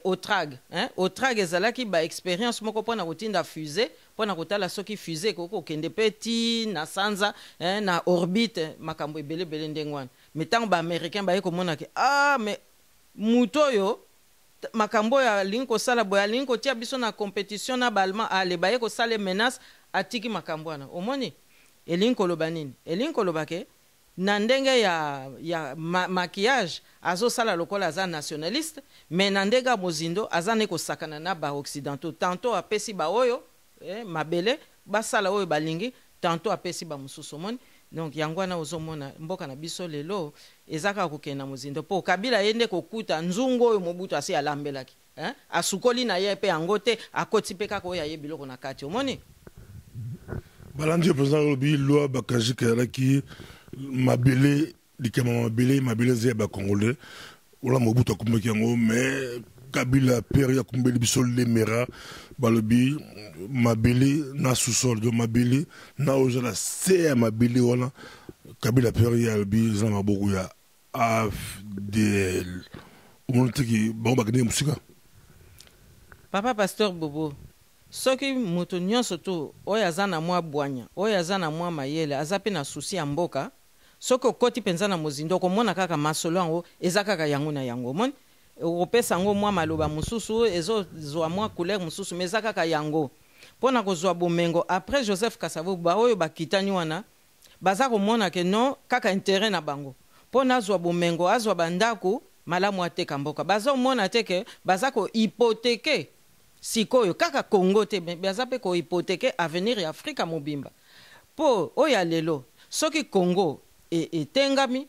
otrag otrag ezalaki ba expérience moko pona kotinda fusée pona kotala soki fusée koko kende peti na sanza na orbite makambo ebele ndengwana mais tango ba américain baye komona ke mais mutoyo makambo ya lingi kosala boya lingi kotia biso na compétition na ba-allemand ale baye kosala menace atiki makambo wana omoni elingi koloba nini elingi koloba ke na ndenge ya maquillage azosala lokola aza nationaliste mais na ndenge ya mozindo aza ne kosakana na ba occidentaux tantôt apesi ba oyo mabele basala oyo balingi tantôt apesi ba mususu moni donc yango wana ozomona mboka na biso lelo ezaka kokenda mozindo po Kabila yende kokuta nzungu oyo Mobutu asi alambelaki asukoli na ye pe yango te akoti pe kaka oyo aye biloko na kati omoni balandi président lobi loi bakajika yalaki mabele likama mabele zé ba congolais wala Mobutu akumaki yango mais Kabila père ya kumbeli biso lemera balobi mabele na sous-sol de mabele na ozala se mabele wala Kabila père ya lobi za maboko ya AFDL umontiki bango bakene musika Papa Pasteur Bobo soki moto nyonso to oyo aza na mwa bwanya oyo aza na mwa mayele aza pe na susi ya mboka soko koti penza na mozindo komona kaka masolo yango eza kaka yango na yango moni opesa yango mwa maloba mususu ezozwa mwa couleur mususu mais eza kaka yango mpona kozwa bomengo après Joseph Kassavu baoyo bakitani wana baza komona ke non kaka intérêt na bango mpona azwa bomengo azwa bandako malamu ateka mboka bazomona te ke baza kohypotheke sikoyo kaka Congo te baza pe kohypotheke avenir ya Afrika mobimba po oyo lelo soki Congo etengami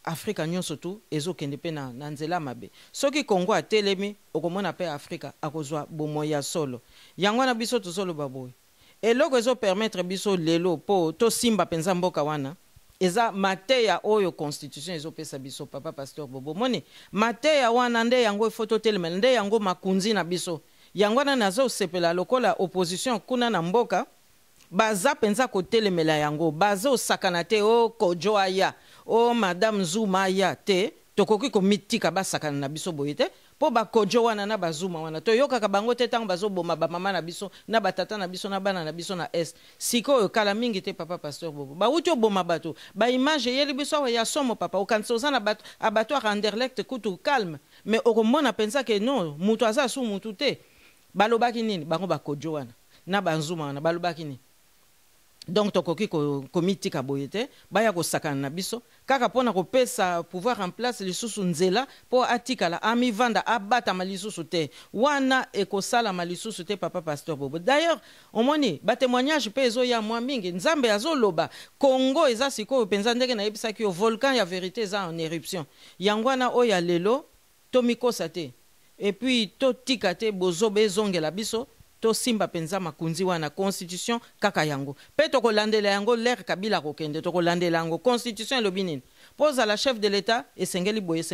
Afrika nyonso tu ezokende pe na nzela mabe soki Congo atelemi okomona pe Afrika akozwa bomoi ya solo yango na biso tozoloba boye eloko ezo permettre biso lelo po to simba penza mboka wana eza mateya oyo constitution ezopesa biso Papa Pasteur Bobo moni mateya wana nde yango ifoto telema nde yango makunzi na biso yango na nazo sepela lokola opposition kuna na mboka baza penza kotelemela yango bazo sakana te o Kojo aya o madame Zuma aya te tokoki komitika basakana na biso boye te po ba Kojo wana na bazuma wana to yokaka bango te tango bazoboma ba mama na biso na batata na biso na bana na biso na est sikoyo kala mingi te papa pasteur Bobo ba uti oboma bato ba image yeli biso ya somo papa okansoza na bato abattoir Anderlecht kutu calme mais okomona pensa ke non mutu aza su mutu te balobaki nini bango ba Kojo wana na banzuma wana balobaki nini. Donc tokoki komitika boye te baya kosakana na biso kaka pona kopesa pouvoir en place lisusu nzela po atikala amivanda abata malisusu te wana ekosala malisusu te papa pasteur Bobo. D'ailleurs omoni ba témoignage pe ezo ya mwa mingi nzambe azoloba Congo eza sikoyo penza ndenge na yebisaki yo volcan ya vérité eza en éruption yangwana oya lelo tomikosa te et puis totika te bozobe ezongela biso to simba penza makunzi wana constitution kaka yango pe to kolandela yango l'air Kabila kokende to kolandela yango constitution lobi nini pose à la chef de l'état esengeli boye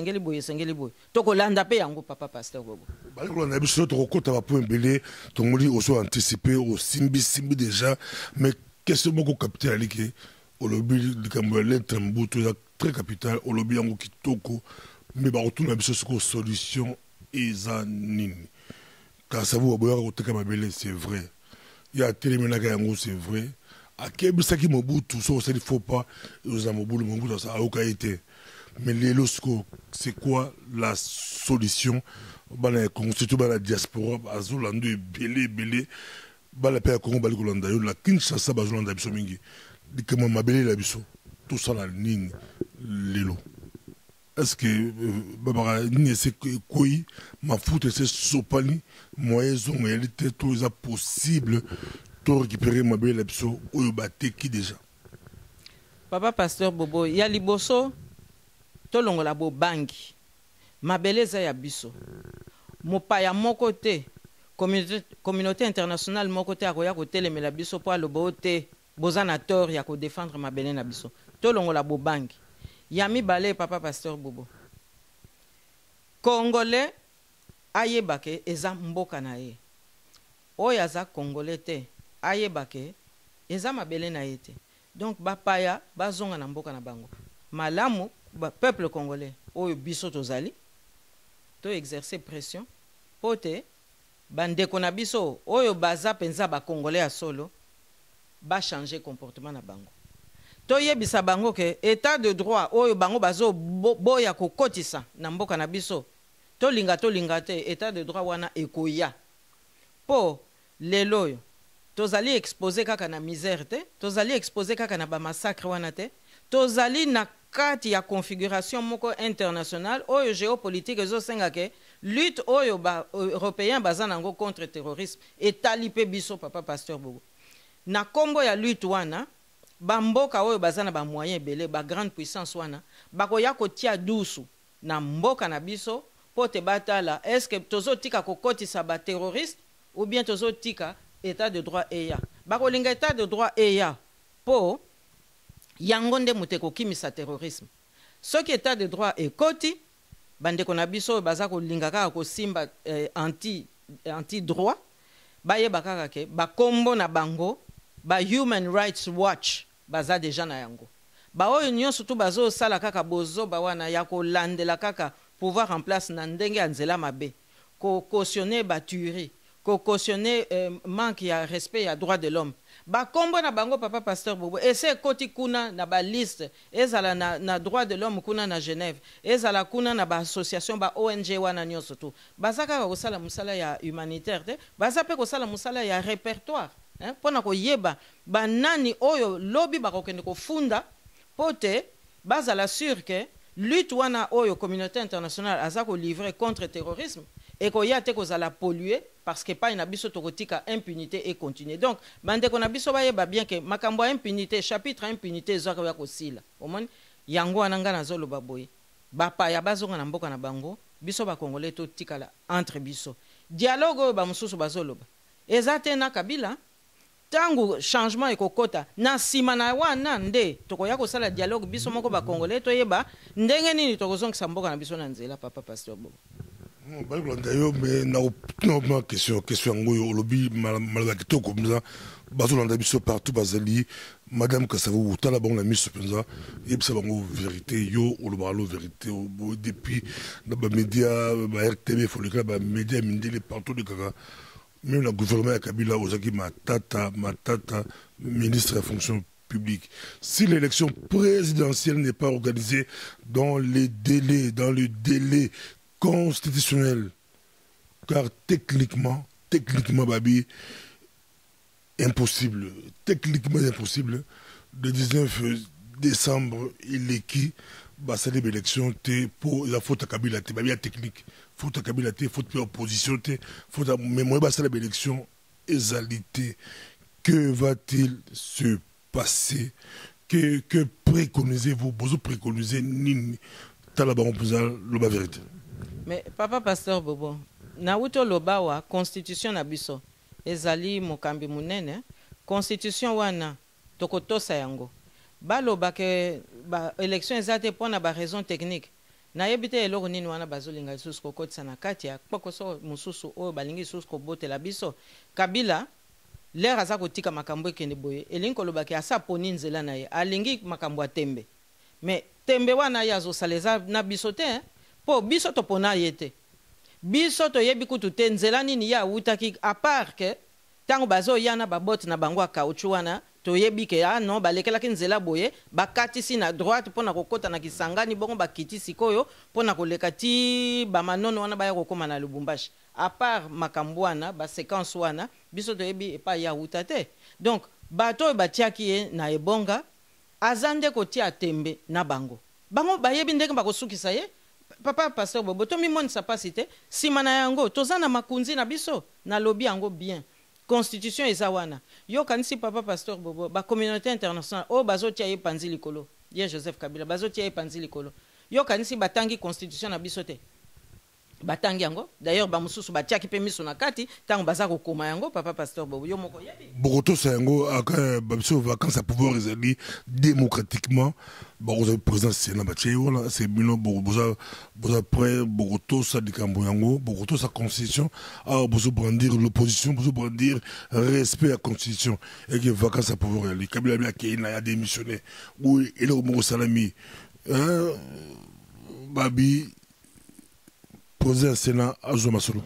to kolanda pe yango papa pasteur Bobo ba kolanda biso to kokota ba point belé to ngoli oso anticiper au simbi déjà mais question moko capital alike au lobby likambo lettre mbuto ya très capital au lobby yango kitoko mais ba retourna biso sur solution ezanini. Car ça vous c'est vrai. Il y a tellement de c'est vrai. À quel point qui Mobutu, il ne faut pas, Mobutu, ça a été. Mais les losco, c'est quoi la solution? Surtout dans la diaspora, Azulando est belé, la paix à Congo, Balikolanda, la Kinshasa, Bazulanda, Bissomingi, comment m'abelé la Bisso, tout ça la ligne, l'élo. Est-ce que Babara ni c'est quoi ma faute c'est sopani moyens ont réalité tout ça possible de récupérer ma belle episode ou battre qui déjà papa pasteur Bobo ya liboso to longola bo bangi ma beleza ya biso mopaya moko te communauté internationale moko te akoya ko telemela biso po alobo te bozana tort ya ko défendre ma belena na biso to longola bo bangi Yami balé papa pasteur Bobo. Congolais ayebake eza mboka na ye. Oyaza Congolais te ayebake eza mabele na ye te. Donc bapaya bazonga na mboka na bango. Malamu peuple congolais oyo biso tozali to exercer pression pote bandeko na biso oyo baza penza ba Congolais ya solo ba changer comportement na bango. Toyebisa bango ke état de droit oyo bango bazo boya kokotisa na mboka na biso tolinga te état de droit wana ekoya po leloyo tozali exposé kaka na misère te tozali exposé kaka na ba massacre wana te tozali na kati ya configuration moko internationale oyo géopolitique ezosenga ke lutte oyo ba européen baza nango contre terrorisme etali pe biso papa pasteur Bobo na kombo ya lutte wana bamboka oyo bazana ba moyen belé ba grande puissance wana bakoya kotia dusu na mboka na biso pote batala est-ce que tozo tika kokotisa ba terroriste ou bien tozo tika état de droit eya bakolinga état de droit eya po yango nde muteko kimisa terrorisme soki état de droit ekoti bandeko na biso baza kolinga kaka kosimba anti droit baye bakaka ke bakombo na bango ba Human Rights Watch baza deja na yango ba oyo nyonso tu bazo sala kaka bozo ba wana ya kolandela kaka pouvoir en place na ndenge ya nzela mabe ko cautionner ba tuerie ko cautionner manque ya respect ya droit de l'homme ba kombo na bango papa pasteur Bobo ese koti kuna na ba liste ezala na droit de l'homme kuna na Genève ezala kuna na ba association ba ONG wana nyonso tu baza kaka kosala musala ya humanitaire te baza pe kosala musala ya répertoire pona koyeba banani oyo lobby bakokende kofunda pote bazala sûr que lutte wana oyo communauté internationale aza ko livrer contre terrorisme et koya te kozala polluer parce que pas na biso tokotika impunité et continuer donc bandeko na biso bayeba bien que makambo impunité chapitre impunité ezaka ya kosila omoni yango wana nga nazoloba boye bapaya bazonga na mboka na bango biso ba congolais to tikala entre biso dialogue oyo ba mususu bazoloba ezate na Kabila tangu changement ekokota na sima na wana nde tokoya kosala dialogue biso moko ba congolais toyeba ndenge nini tokozongisa mboka na biso na nzela papa pasteur Bobo mais na question ngoyo lobby malga kitoko comme ça bazolanda biso partout bazali madame Kassavou tala bon la mise penza et ça bango vérité yo ou le balo vérité depuis na ba média ba RTV faut le cas ba média mindele partout de kaka même la gouvernement Kabila ozaki matata ministre de la fonction publique. Si l'élection présidentielle n'est pas organisée dans le délai constitutionnel, car techniquement, Babi, impossible, le 19 décembre, il est qui bah, c'est l'élection pour la faute à Kabila, Babi technique, faute à Kabila, faute à l'opposition, faute à mémoire, bah, c'est l'élection égalité. Que va-t-il se passer? Que préconisez-vous? Vous préconisez Nini Talabaron Pouzal, la vérité. Mais papa pasteur Bobo, Naruto Lobawa, constitution nabiso, ezali mokambi munene, constitution wana tokotosa yango. Baloba ke ba élection ezate pona ba raison technique. Na yebite eloko nini wana bazolinga lisusu kokotisa na kati ya kpokoso mususu oyo balingi lisusu kobotela biso. Kabila l'air aza kotika makambo ekende boye elingi kolobaki asa poni nzela na ye alingi makambo ya tembe mais tembe wana ye azosaleza na biso te po biso topona ye te biso toyebi kutu te nzela nini ye awutaki à part ke ntango bazoya na babote na bango ya kauchu wana toyebi ke non balekelaki nzela boye bakatisi na droite mpona kokota na Kisangani bongo bakiti sikoyo mpona koleka ti bamanono wana baya kokoma na Lubumbashi. À part makambo wana ba séquence wana biso toyebi epa ya wuta te. Donc bato batiaki ye na ebonga azande kotia tembe na bango bayebi ndenge bakosukisa ye. Papa pasteur Bobo to mimonisa pasi te nsima na yango toza na makunzi na biso na lobi yango bien constitution eza wana yokanisi papa pasteur Bobo ba communauté internationale o bazotia ye panzi likolo ye Joseph Kabila bazotia ye panzi likolo yokanisi batangi constitution na biso te batangi yango d'ailleurs bamususu batiaki pe miso na kati tango baza kokoma yango papa pasteur Bobo yo moko yebi Bogoto Sayango aka babiso vacances à pouvoir ezali démocratiquement bakoza président Sénat batie voilà c'est bino boza près Bogoto sa dikambo yango Bogoto sa constitution a bozo brandir l'opposition bozo brandir respect à la constitution et que vacances à pouvoir ali Kabila bien qui a démissionné ou il est au salami babi posé un Sénat à Zomasolo.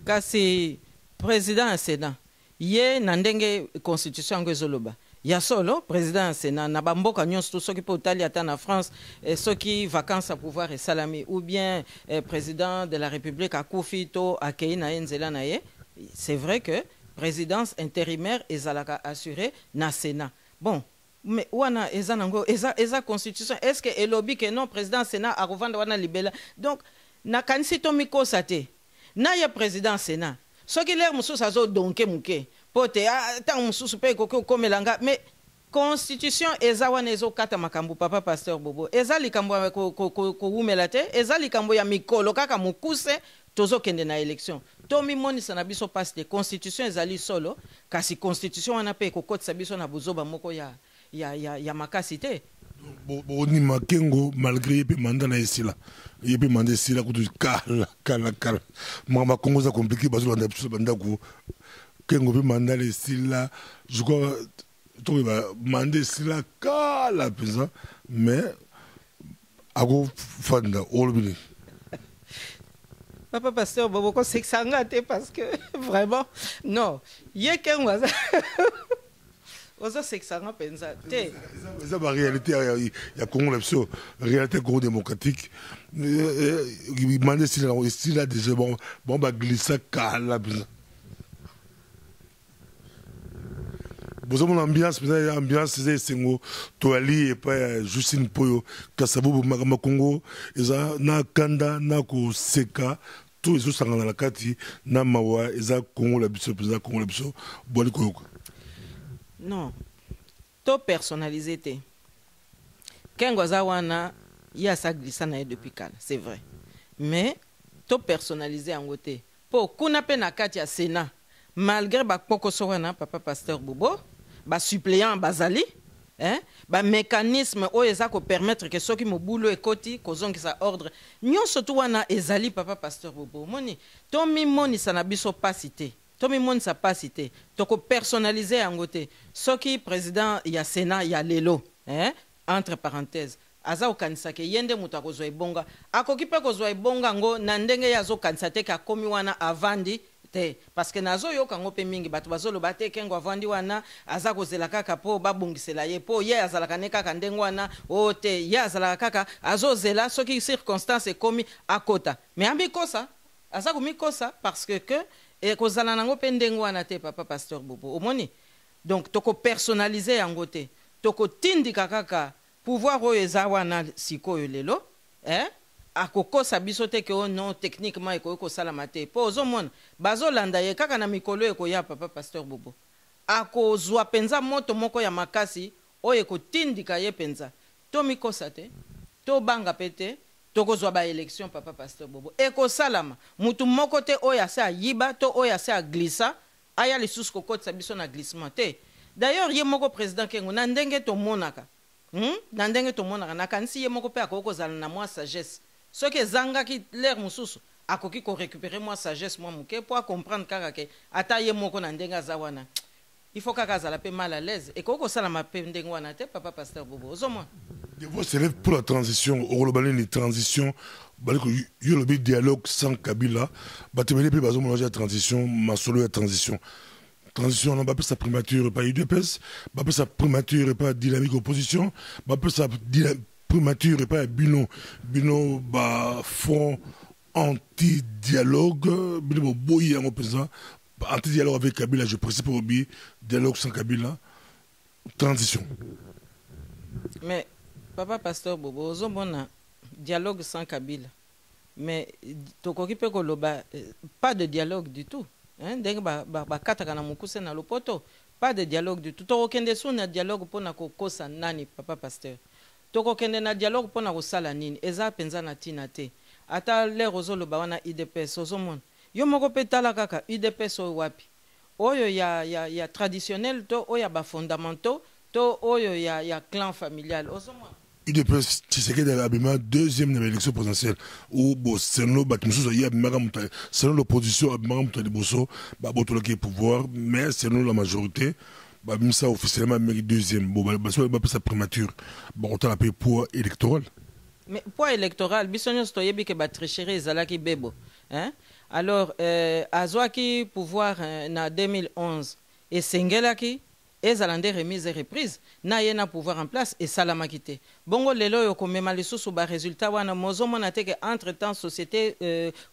Kasi président un Sénat ye nandenge constitution ngezoloba ya solo président un Sénat na bamboka nyonso soki po tali ata na France soki vacances à pouvoir et salami ou bien président de la République à Koufito à Keina Enzela na ye c'est vrai que présidence intérimaire ezalaka assurée na Sénat. Bon mais wana ezanango eza constitution est-ce que elobi que non président Sénat a revendre wana libela donc na kanisi to mikosa te na ya président Sénat soki l'air mususu azo donke muke pote tant mususu pe ko komelanga mais constitution eza wana ezo kata makambo papa pasteur Bobo eza likambo ko umela te eza likambo ya mikolo kaka mukuse tozo kende na élection to mimonisa na biso passe de constitution ezali solo kasi constitution wana pe ko kotisa biso na buzoba moko ya makasi te. Boni makengo malgré pe mandat na esila yepe mandé esila kutu kala mama kongo za compliqué bazo landa biso banda ko kengo pe mandat esila je crois to ba mandé esila kala pesa mais ago fanda olbini papa pasteur Bobo ko seksanga te parce que vraiment non ye kengo ozo seksanga penza te ça va réalité ya Congo la réalité Congo démocratique il m'a dit si là déjà bon ba glisser kala Bozo mon ambiance c'est sengo toali et pas Justine Poyo Kasavubu ma Congo eza na kanda na ko seka tout les autres dans la kati na mawa eza Congo la biso président Congo la biso boli ko non to personnalisé te kengo za wana ya sa glissa na depuis kala c'est vrai mais to personnalisé yango te po kuna pe na kati ya Sénat malgré ba pokoso wana papa pasteur Bobo ba suppléant bazali ba mécanisme o eza ko permettre que soki mobulo ekoti kozongisa ordre nyonso to wana ezali papa pasteur Bobo moni to mimoni sana biso pasité Tomi mon sa pasité. Toko personnaliser en côté. Ce qui président il y a Sénat il y a lelo, hein, entre parenthèses. Aza okanisa ke yende muta ko zwa ibonga. Akoki pe ko zwa ibonga ngo na ndenge ya zo kanisa te ka komi wana avandi te parce que nazo yo kango pe mingi bato bazolo bate kengo avandi wana aza kozela kaka po babungisela ye po ye azalaka ne kaka ndenge wana o te ye azalaka kaka azozela soki circonstance komi akota. Mais ambi kosa aza komi kosa parce que et kozala nango pe ndenge wana te papa pasteur Bobo omoni. Donc toko personnaliser yango te. Toko tindika kaka pouvoir oyo eza wana sikoyo lelo, akokosa biso te ke o non techniquement ekoki kosalama te po ozomona bazolanda ye kaka na mikolo ekoya papa pasteur Bobo akozwa penza moto moko ya makasi oyo ekotindika ye penza to mikosa te to banga pe te tokozwa ba élection papa pasteur Bobo ekosalama mutu moko te oyo ase ayiba to oyo ase aglissa aya lisusu kokotisa biso na glissement te. D'ailleurs ye moko président kengo na ndenge tomonaka na ndenge tomonaka nakanisi ye moko pe akoki kozala na mwa sagesse soki ezangaki l'air mosusu akoki korécupérer mwa sagesse mwa moke po acomprendre kaka ke ata ye moko na ndenge aza wana il faut kaka azala pe mal à l'aise ekoki kosalama pe ndenge wana te papa pasteur Bobo ozomona Vous s'élève pour la transition, au Rolobalé, les transitions, il y a le dialogue sans Kabila, il y a la transition, ma solo la transition. Transition, on va pas sa primature, pas UDPS, on va pas sa primature, pas dynamique opposition, on va pas sa primature, pas bino, front anti-dialogue, bino boyi en opposant, anti-dialogue avec Kabila, je précise pour Obi, dialogue sans Kabila, transition. Mais, papa pasteur Bobo, ozomona dialogue sans Kabila. Mais, tokoki pe koloba, pas de dialogue du tout. Ndenge bakataka na mukuse na lopoto, pas de dialogue du tout. Tokokende su na dialogue pona kokosa nani papa pasteur. Tokokende na dialogue pona kosala nini. Eza penza na tina te. Ata le rozoloba wana UDPS ozomona. Yo moko pe tala kaka UDPS oyo wapi. Oyo ya traditionnel to oyo ya ba fondamentaux to oyo ya clan familial ozomona. UDPS Tshisekedi Abima deuxième de l'élection présidentielle où selon l'opposition Abima de Bosso le pouvoir mais selon la majorité ça officiellement deuxième sa primature on a appelé poids électoral mais poids électoral bisonyo stoyebi ke ba tricherie ezalaki bebo hein alors azwaki pouvoir na 2011 et sengelaki ezalande remise et reprise na yena pouvoir en place et salamakite bongo lelo yo komema lisusu ba résultat wana mozomona te ke entre temps société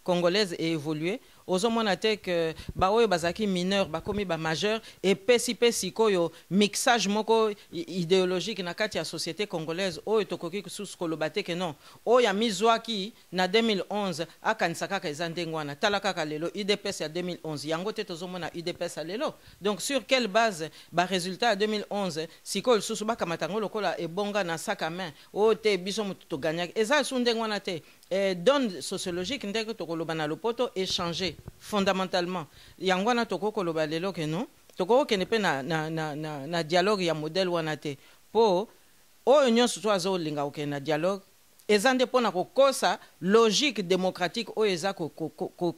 congolaise est évolué ozomona te ke ba oyo bazaki mineur bakomi ba majeur et pesi koyo mixage moko idéologique na kati ya société congolaise oyo tokoki kususu koloba te ke non oyo mizwaki na 2011 akanisa kaka ezande ngwana tala kaka lelo UDPS ya 2011 yango te tozomona UDPS lelo donc sur quelle base ba résultat à 2011 siko lisusu bakamatango lokola ebonga na sac à main o te biso mutu to gagnak eza sunde ngwana te donne sociologique ndenge tokoloba na lopoto échanger fondamentalement yangwana tokokoloba lelo ke non tokokende pe na dialogue ya modèle wana te po oyo nyonso to azolinga okende na dialogue ezande pona kokosa logique démocratique oyo eza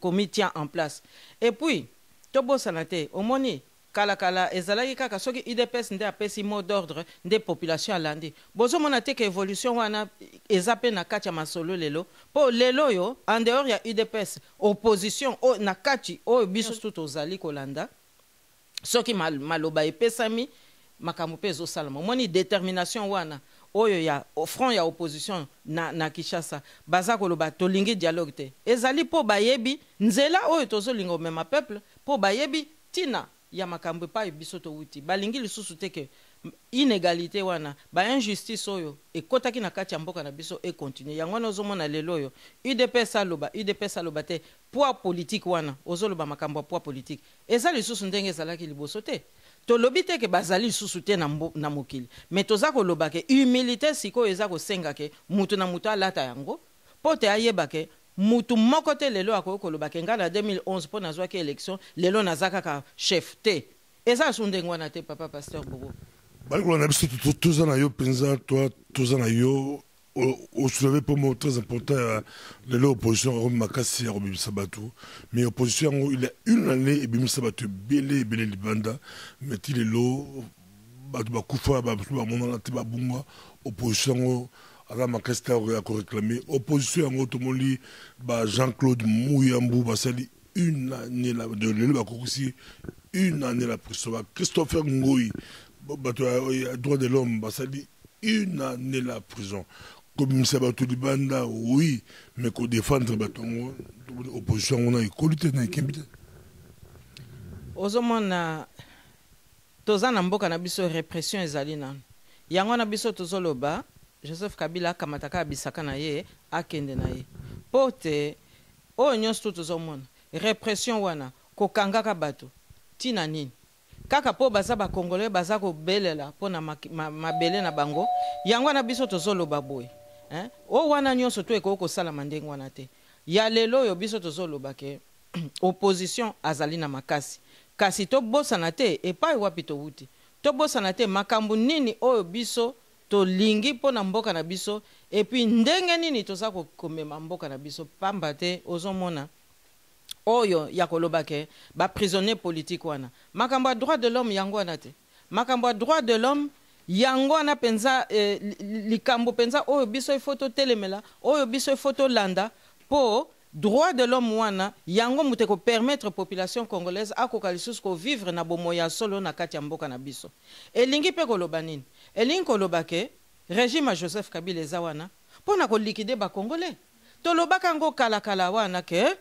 komitien en place et puis tobosana te omoni kala ezalaki kaka soki UDPS nde apesi mot d'ordre nde population alandi bozomona te ke évolution wana eza pe na kati ya masolo lelo po lelo yo en dehors ya UDPS opposition na kati oyo biso tout ozali kolanda soki maloba epesami makambo pe ezosalama omoni détermination wana oyo ya front ya opposition na Kinshasa baza koloba tolingi dialogue te ezali po bayebi nzela oyo tozolinga omema peuple po bayebi tina ya makambo pa biso to wuti balingi lisusu te ke inégalité wana ba injustice oyo ekotaki na kati ya mboka na biso e continue yango ozomona lelo oyo UDPS aloba te poids politique wana ozoloba makambo poids politique eza lisusu ndenge ezalaki liboso te tolobi te ke bazali lisusu te na mokili mais toza koloba ke humilité siko eza kosenga ke mutu na mutu alata yango po te ayeba ke mutu moko te lelo akoki koloba ke nga na 2011 mpo nazwaki élection lelo naza kaka chef te eza su ndenge wana te papa pasteur Bobo balikola na biso toza na yo mpenza toza na yo au soulevé pour moi très important, l'opposition, Makassi, Robin Sabatou. Mais l'opposition, il a une année, et Bim Sabatou, Belé, Libanda, mais il est là, Koufa, Bunga, opposition, ala Makasta a réclamé, opposition, Automoli, Jean-Claude Mouyambou, Basali, une année là, de l'élu, une année là, pour Christopher Ngoui, droit de l'homme, Basali, une année la prison. Comme Sabatou Libanda, oui, mais qu'on défendre l'opposition, on a écouté dans l'équipe. Ozomona toza na mboka na biso répression ezali nanu. Yango na biso tozoloba Joseph Kabila kamataka bisaka na ye akende na ye. Pote o nyonso tozomona répression wana kokangaka bato tina nini. Kaka po baza ba congolais baza ko belela pona mabele na bango yango na biso tozoloba boy. O wana nyonso to ekoko sala mandengo wana te. Ya lelo yo biso tozoloba ke opposition azali na makasi. Kasi to bosana te epai wapi to wuti. To bosana te makambu nini oyo biso to lingi pona mboka na biso et puis ndenge nini toza ko komema mboka na biso pamba te ozomona oyo ya koloba ke ba prisonnier politique wana. Makambu droit de l'homme yango wana te. Makambu droit de l'homme yango wana penza likambo penza oyo biso ifoto telemela oyo biso ifoto landa po droit de l'homme wana yango muteko permettre population congolaise akoka lisusu ko vivre na bomoya solo na kati ya mboka na biso. Elingi pe koloba nini? Elingi koloba ke régime Joseph Kabila eza wana pona ko liquider ba congolais. Tolobaka ngo kala wana ke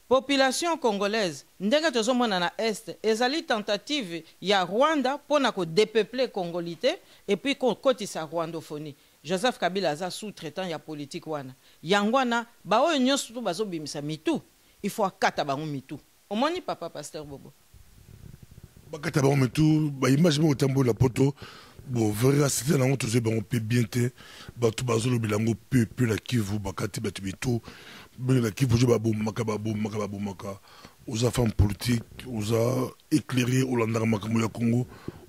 population congolaise ndenge tozomona na est ezali tentative ya Rwanda pona ko dépeupler congolité et puis ko kotisa rwandophonie. Joseph Kabila aza sous-traitant ya politique wana. Yangwana ba oyo nyonso to bazobimisa mitu. Il faut akata bango mitu. Omoni papa pasteur Bobo. Bakata bango mitu, ba image mo tambo la poto. Bon, véracité na ngoto ze bango pe bien te. Ba tu bazolo bilango pe la Kivu bakati batu mitu. La Kivu je babo maka. Aux femmes politiques, aux éclairés au landar makambo ya Congo.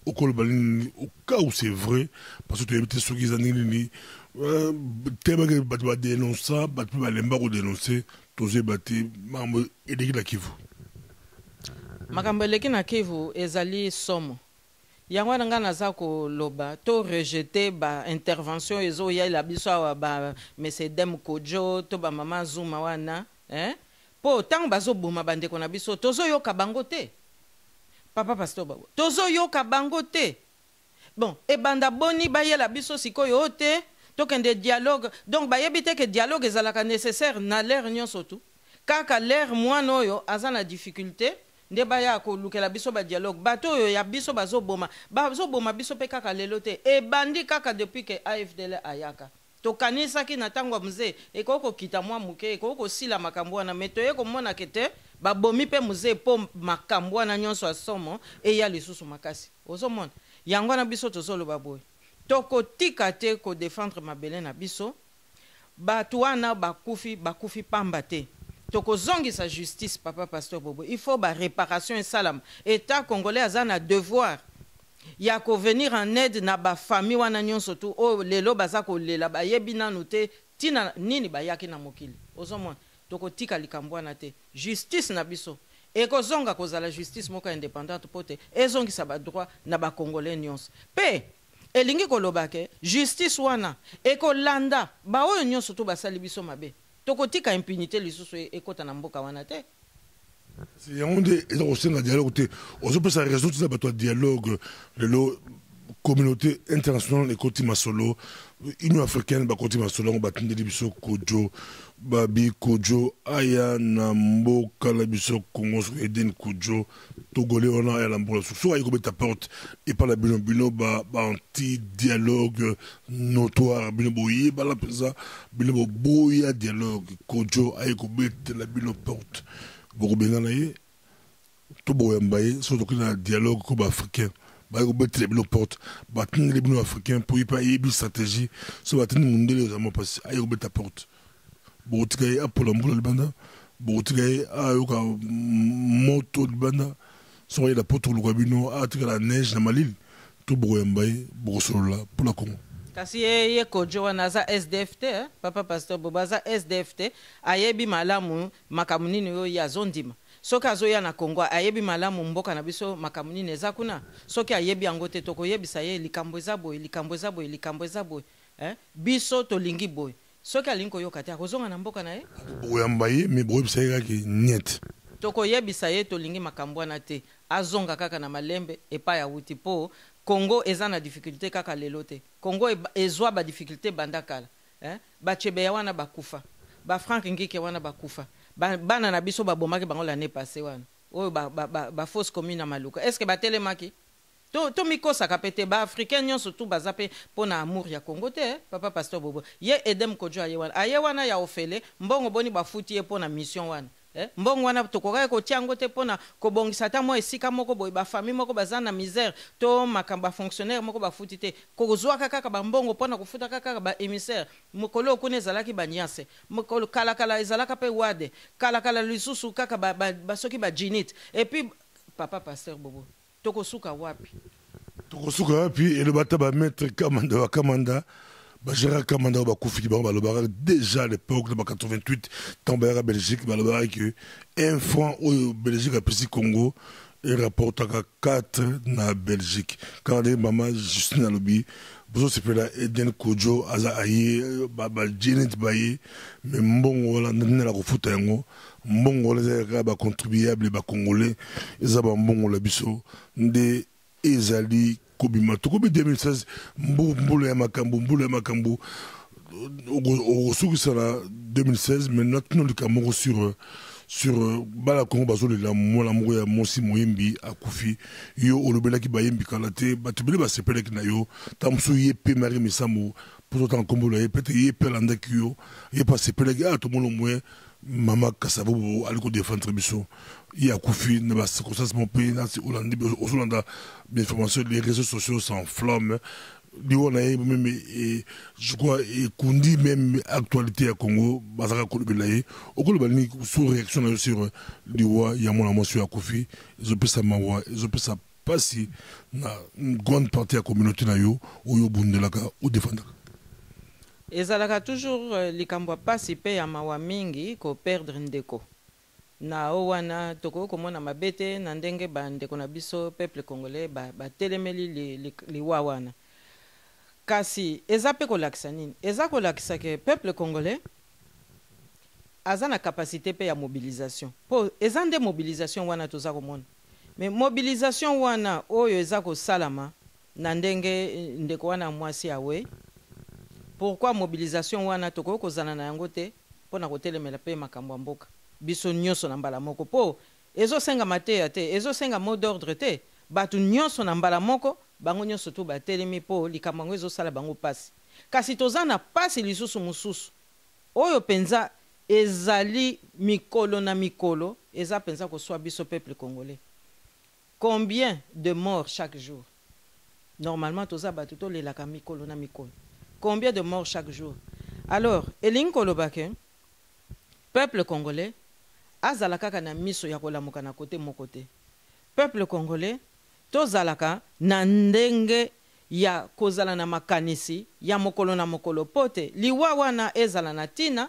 Au cas où c'est vrai, parce que tu as été sur les années, tellement que tu vas dénoncer, tu vas dénoncer, tu vas battre, maman, et de la Kivu. Makambo leki na Kivu ezali somo. Yango nga naza ko loba to rejeter ba intervention ezo ya la biso ba monsieur Dem Kojo to ba mama Zuma wana, po tant bazo boma bande ko na biso tozo yoka bango te. Papa pasteur Babo. Tozo yoka bango te. Bon, e banda boni baye la biso sikoyo te, tokende dialogue. Donc bayebite que dialogue ezalaka nécessaire na l'air nyonso tout. Kaka l'air mwana oyo aza na difficulté, nde baya ko lukela biso ba dialogue. Bato oyo ya biso bazo boma biso pe kaka lelo te. E bandi kaka depuis que AFDL ayaka. Tokanisa ki na tango mzee ekoko kita mwa muke ekoko sila makambo wana metoye ko mona kete ba bomi pe mzee po makambo wana nyonso asomo e ya lisusu makasi ozomona yango na biso tozolo baboy toko tika te ko défendre mabele na biso batu wana bakufi pamba te toko zongi sa justice papa pasteur Bobo il faut ba réparation et salam état congolais azana devoir ya ko venir en aide na ba famille wana nyonso tu o lelo bazako lela ba yebina note tina nini ba yaki na mokili ozomona toko tika likambo na te justice na biso e ko zonga ko la justice moka indépendante pote ezongi sa ba droit na ba congolais nyonso pe elingi ko lobake justice wana e ko landa ba oyo nyonso tu basali biso mabe toko tika impunité lisusu e kota na mboka wana te. C'est un dialogue. On peut ça résoudre ça dialogue le communauté internationale et côté masolo Union africaine ba côté masolo ba tindi biso kojo babi kojo aya na mboka la biso Congo Eden kojo togolais on a la mboka so ayi ko beta porte et par la bino ba anti dialogue notoire bino boyi ba la pesa bino boya dialogue kojo ayi ko beta la bino porte beaucoup bien naïe tout beau embaye surtout que le dialogue comme africain bah il faut les bino porte battre les bino africains pour y pas y une stratégie sur battre le monde les amants parce aïe au beta porte beaucoup de gars pour l'embouler le banda beaucoup de gars à yoka moto le banda sur la porte le bino à la neige na Malil tout beau embaye beaucoup sur là pour la Congo. kasi ye kojo wana aza SDFT papa pasteur Bobo aza SDFT ayebi malamu makambo nini oyo ye azondima soki azoya na Congo ayebi malamu mboka na biso makambo nini eza kuna soki ayebi yango te tokoyebisa ye likambo eza boye likambo eza boye likambo eza boye biso tolingi boye soki alingi koyoka te akozonga na mboka na ye boyamba ye me boyebisa ye kaka niet tokoyebisa ye tolingi makambo wana te azonga kaka na malembe epai awuti po Congo eza na difficulté kaka lelo te Congo ezwa ba difficulté banda kala bachebe wana bakufa ba Frank Ngike wana bakufa bana na biso babomaki bango l'année passée wana oyo ba fausse commune na Maluka est-ce que batelemaki to mikosaka pete ba africain nyonso tu baza pe pona amour ya Congo te papa pasteur Bobo ye Edem Kojo aye wana ya ofele mbongo boni bafuti ye pona mission wana mbongo wana tokoka ko tiango te pona ko bongisa ta mo esika moko boy ba famille moko baza na misère to makamba fonctionnaire moko bafuti te ko zwa kaka ba mbongo pona ko futa kaka ba émissaire mokolo okune zalaki banyase mokolo kala ezalaka pe wade kala lisusu kaka ba soki ba jinit et puis papa pasteur Bobo tokosuka wapi et le bata ba maître Kamanda Gérard Kamanda ba Koufi ba balobara déjà à l'époque de 88 tombé à Belgique balobara que un franc au Belgique a pris Congo et rapporte à 4 na Belgique quand les maman Justine Alobi bozo sepela Eden Kojo aza aye ba Jeanette baye mais mbongo la na ko futa yango mbongo les ba contribuable ba congolais ils ba mbongo la biso nde ezali kobima tokobi 2016 mbulu ya makambu osukisala 2016 maintenant tino likamoko sur bala Congo bazolela mola moko ya Mosi Moyembi akufi yo olobelaki bayembi kala te batubele basepeleki na yo tamusu ye pe Marie Misambo poto tankombola ye pete ye pe landaki yo ye pasepeleki tomolo moye mama Kasavo aliko défendre biso il y a Koufi ne va se concentrer mon pays dans les informations les réseaux sociaux s'enflamment même je crois et Kundi même actualité à Congo bazaka kolobelaye okolobani sous réaction sur liwa ya mon amour sur Koufi je peux ça mawa je peux ça passer na une grande partie de la communauté na yo oyo bundelaka ou défendre ezalaka toujours likambo pasi pe ya mawa mingi ko perdre ndeko na owana toko komona mabete na ndenge bandeko na biso peuple congolais ba telemeli li wawana kasi eza pe kolakisa nini eza kolakisa ke peuple congolais aza na capacité pe ya mobilisation po eza nde mobilisation wana toza komona mais mobilisation wana oyo eza ko salama na ndenge ndeko wana mwasi awe pourquoi mobilisation wana toko kozana na yango te pona kotelemela pe makambo mboka biso nyonso na mbala moko po ezosenga mateya te ezosenga mot d'ordre te batu nyonso na mbala moko bango nyonso tu batelemi po likambo yango ezosala bango pasi kasi toza na pasi lisusu mosusu oyo penza ezali mikolo na mikolo eza penza koswa biso peuple congolais combien de morts chaque jour normalement toza batu tolelaka mikolo na mikolo combien de morts chaque jour alors elingi kolobake peuple congolais azalaka na miso ya kolamuka na kote moko te peuple congolais tozalaka na ndenge ya kozala na makanisi ya mokolo na mokolo pote liwa wana ezala na tina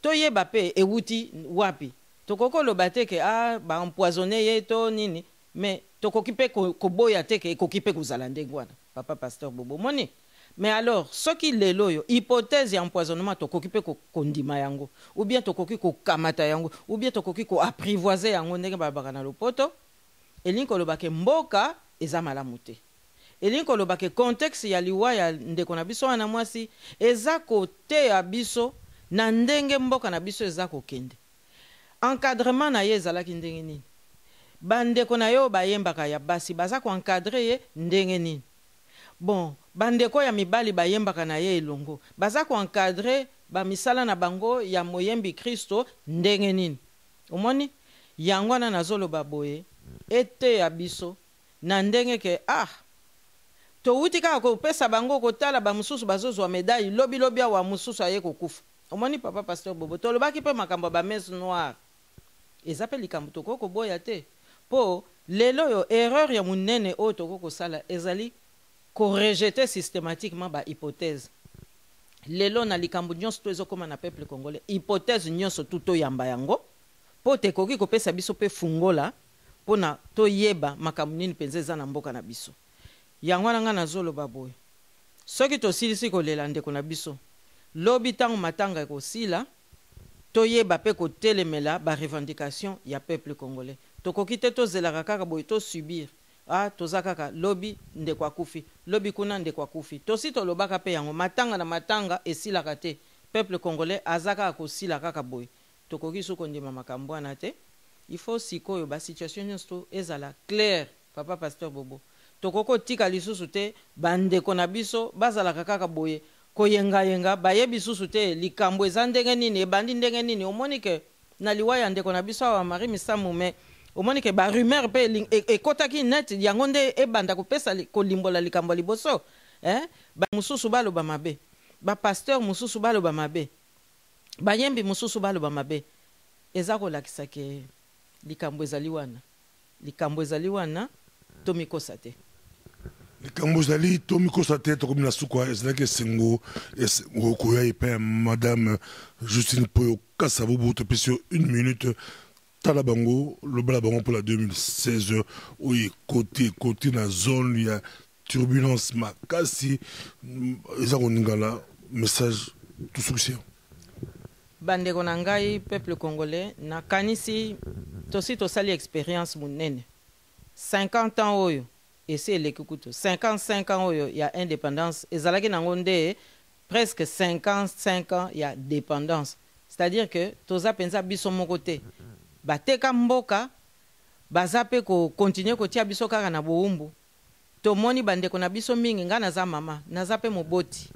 toyeba pe ewuti wapi tokokoloba te ke ba empoisonné ye to nini mais tokoki pe koboya te ke ekoki pe kozala ndenge wana papa pasteur Bobo moni mais alors soki lelo yo hypothèse ya empoisonnement tokoki pe kondima yango ou bien tokoki kokamata yango ou bien tokoki ko apprivoiser yango ndenge babaka na lopoto elingi kolobake mboka eza malamu te elingi kolobake contexte ya liwa ya ndeko na biso wana mwasi eza kote ya biso na ndenge mboka na biso eza kokende encadrement na ye ezalaki ndenge nini bandeko na yo bayembaka ya basi baza ko encadrer ye ndenge nini bon bandeko ya mibali bayembaka na ye elongo baza ko encadrer ba misala na bango ya moyembi Kristo ndenge nini omoni yango wana nazoloba boye ete ya biso na ndenge ke to wuti kaka kopesa bango kotala ba mususu bazozwa medaille lobi wa mususu aye kokufa omoni papa pasteur Bobo tolobaki pe makambo ba messe noire ezape likambo toko koboya te po lelo yo erreur ya munene o toko kosala ezali rejeter systématiquement ba hypothèse. Lelo na likambo nyonso to ezokoma na peuple congolais. Hypothèse nyonso tuto yamba yango. Po te koki kopesa biso pe fungola pona to yeba makambo nini penza eza na mboka na biso. Yango wana nga nazoloba boye. Soki to silisi kolela ndeko na biso. Lobi tango matanga ekosila to yeba pe kotelemela ba revendication ya peuple congolais. To koki te to zelaka kaka boye to subir. Ah, toza kaka lobi ndeko akufi, lobi kuna ndeko akufi. Tosi to lobaka pe yango matanga na matanga esilaka te. Peuple congolais azaka akosila kaka boye. Tokoki soko ndima makambo wana te. Il faut sikoyo ba situation nyonso ezala clair, papa pasteur Bobo. Tokoko tika lisusu te bandeko na biso bazalaka kaka boye koyenga yenga bayebi susu te likambo eza ndenge nini ebandi ndenge nini. Omoni ke na liwaya ndeko na biso wa Marie Misamu me omoni ke ba rumeur pe ekotaki net yango nde ebanda kopesa kolimbola likambo liboso. Ba mususu baloba mabe, ba pasteur mususu baloba mabe, bayembi mususu baloba mabe. Eza kolakisa ke likambo ezali wana. Likambo ezali wana tomikosa te. Likambo ezali tomikosa te to komina sukwa ezalaki sengo okoya epa madame Justine Poyo Kasavubu to pesio 1 minute tala bango lobala bango pour la 2016 oui côté na zone il y a turbulence makasi eza koningala message tout succès. Bandeko na ngai peuple congolais na kanisi tosi tosali expérience munene 50 ans oyo esi eleki 55 ans oyo ya indépendance ezalaki nango nde presque 55 ans ya dépendance, c'est-à-dire que toza penza biso moko te bateka mboka baza pe ko continuer kotia biso kaka na boumbu. Tomoni bandeko na biso mingi nga naza mama naza pe moboti.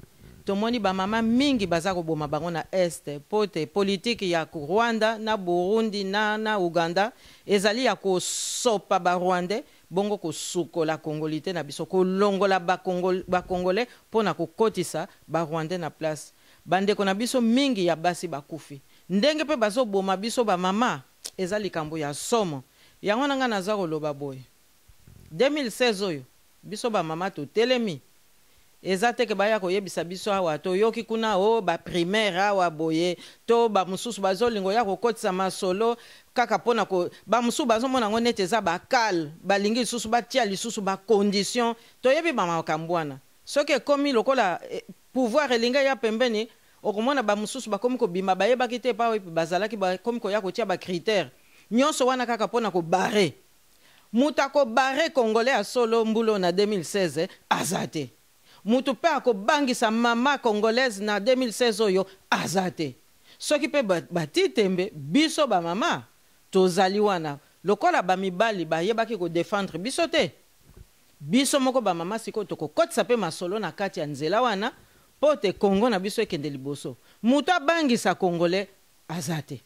Tomoni ba mama mingi baza koboma bango na este pote politique ya Rwanda na Burundi na Uganda ezali ya ko sopa ba Rwandais bongo ko sukola congolité na biso ko longola ba congolais pona ko kotisa ba Rwandais na place. Bandeko na biso mingi ya basi bakufi. Ndenge pe bazo boma biso ba mama ezali kambo ya somo. Yango nanga naza koloba boye. 2016 oyo biso ba mama to telemi. Ezate ke baya koyebisa biso awa to yoki kuna o ba primaire awa boye to ba mususu bazolingo ya kokotisa masolo kaka pona ko ba mususu bazomona ngo nete za ba kal balingi susu batia lisusu ba condition to yebi ba makambwana soki komi lokola pouvoir elinga ya pembeni okomona ba mususu bakomi ko bima bayeba kite pa bazalaki ba komi ko ya kotia ba critère nyonso wana kaka pona ko barrer mutako barrer congolais a solo mbulo na 2016 azate. Mutu pe akobangisa mama congolaise na 2016 oyo azate. Soki pe batitembe biso ba mama tozali wana lokola ba mibali ba yebaki ko défendre biso te. Biso moko ba mama siko toko kotisa pe masolo na kati ya nzela wana pote Congo na biso ekende liboso. Mutu abangisa congolais azate.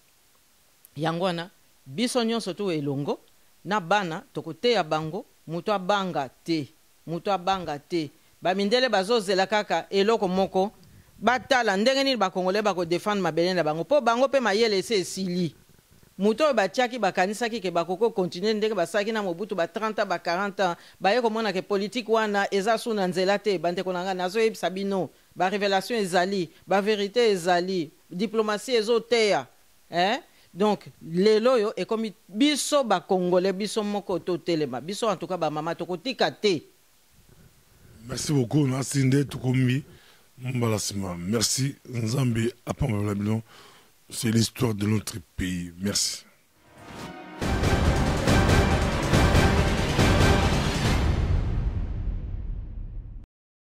Yango wana biso nyonso tu elongo na bana toko te ya bango mutu abanga te. Mutu abanga te. Bamindele bazozela kaka eloko moko batala ndenge nini ba congolais bako défendre mabele na bango po bango pe mayele ese esili muto batiaki bakanisaki ke bakoko continuer ndenge basaki na mobutu ba 30 ba 40 ans baye komona ke politique wana eza suna nzela te bandeko nanga nazo yebisa bino ba révélation ezali ba vérité ezali diplomatie ezoteya donc lelo yo ekomi biso ba congolais biso moko to telema biso en tout cas ba mama to kotika te. Merci beaucoup. Merci. Nzambe, c'est l'histoire de notre pays. Merci.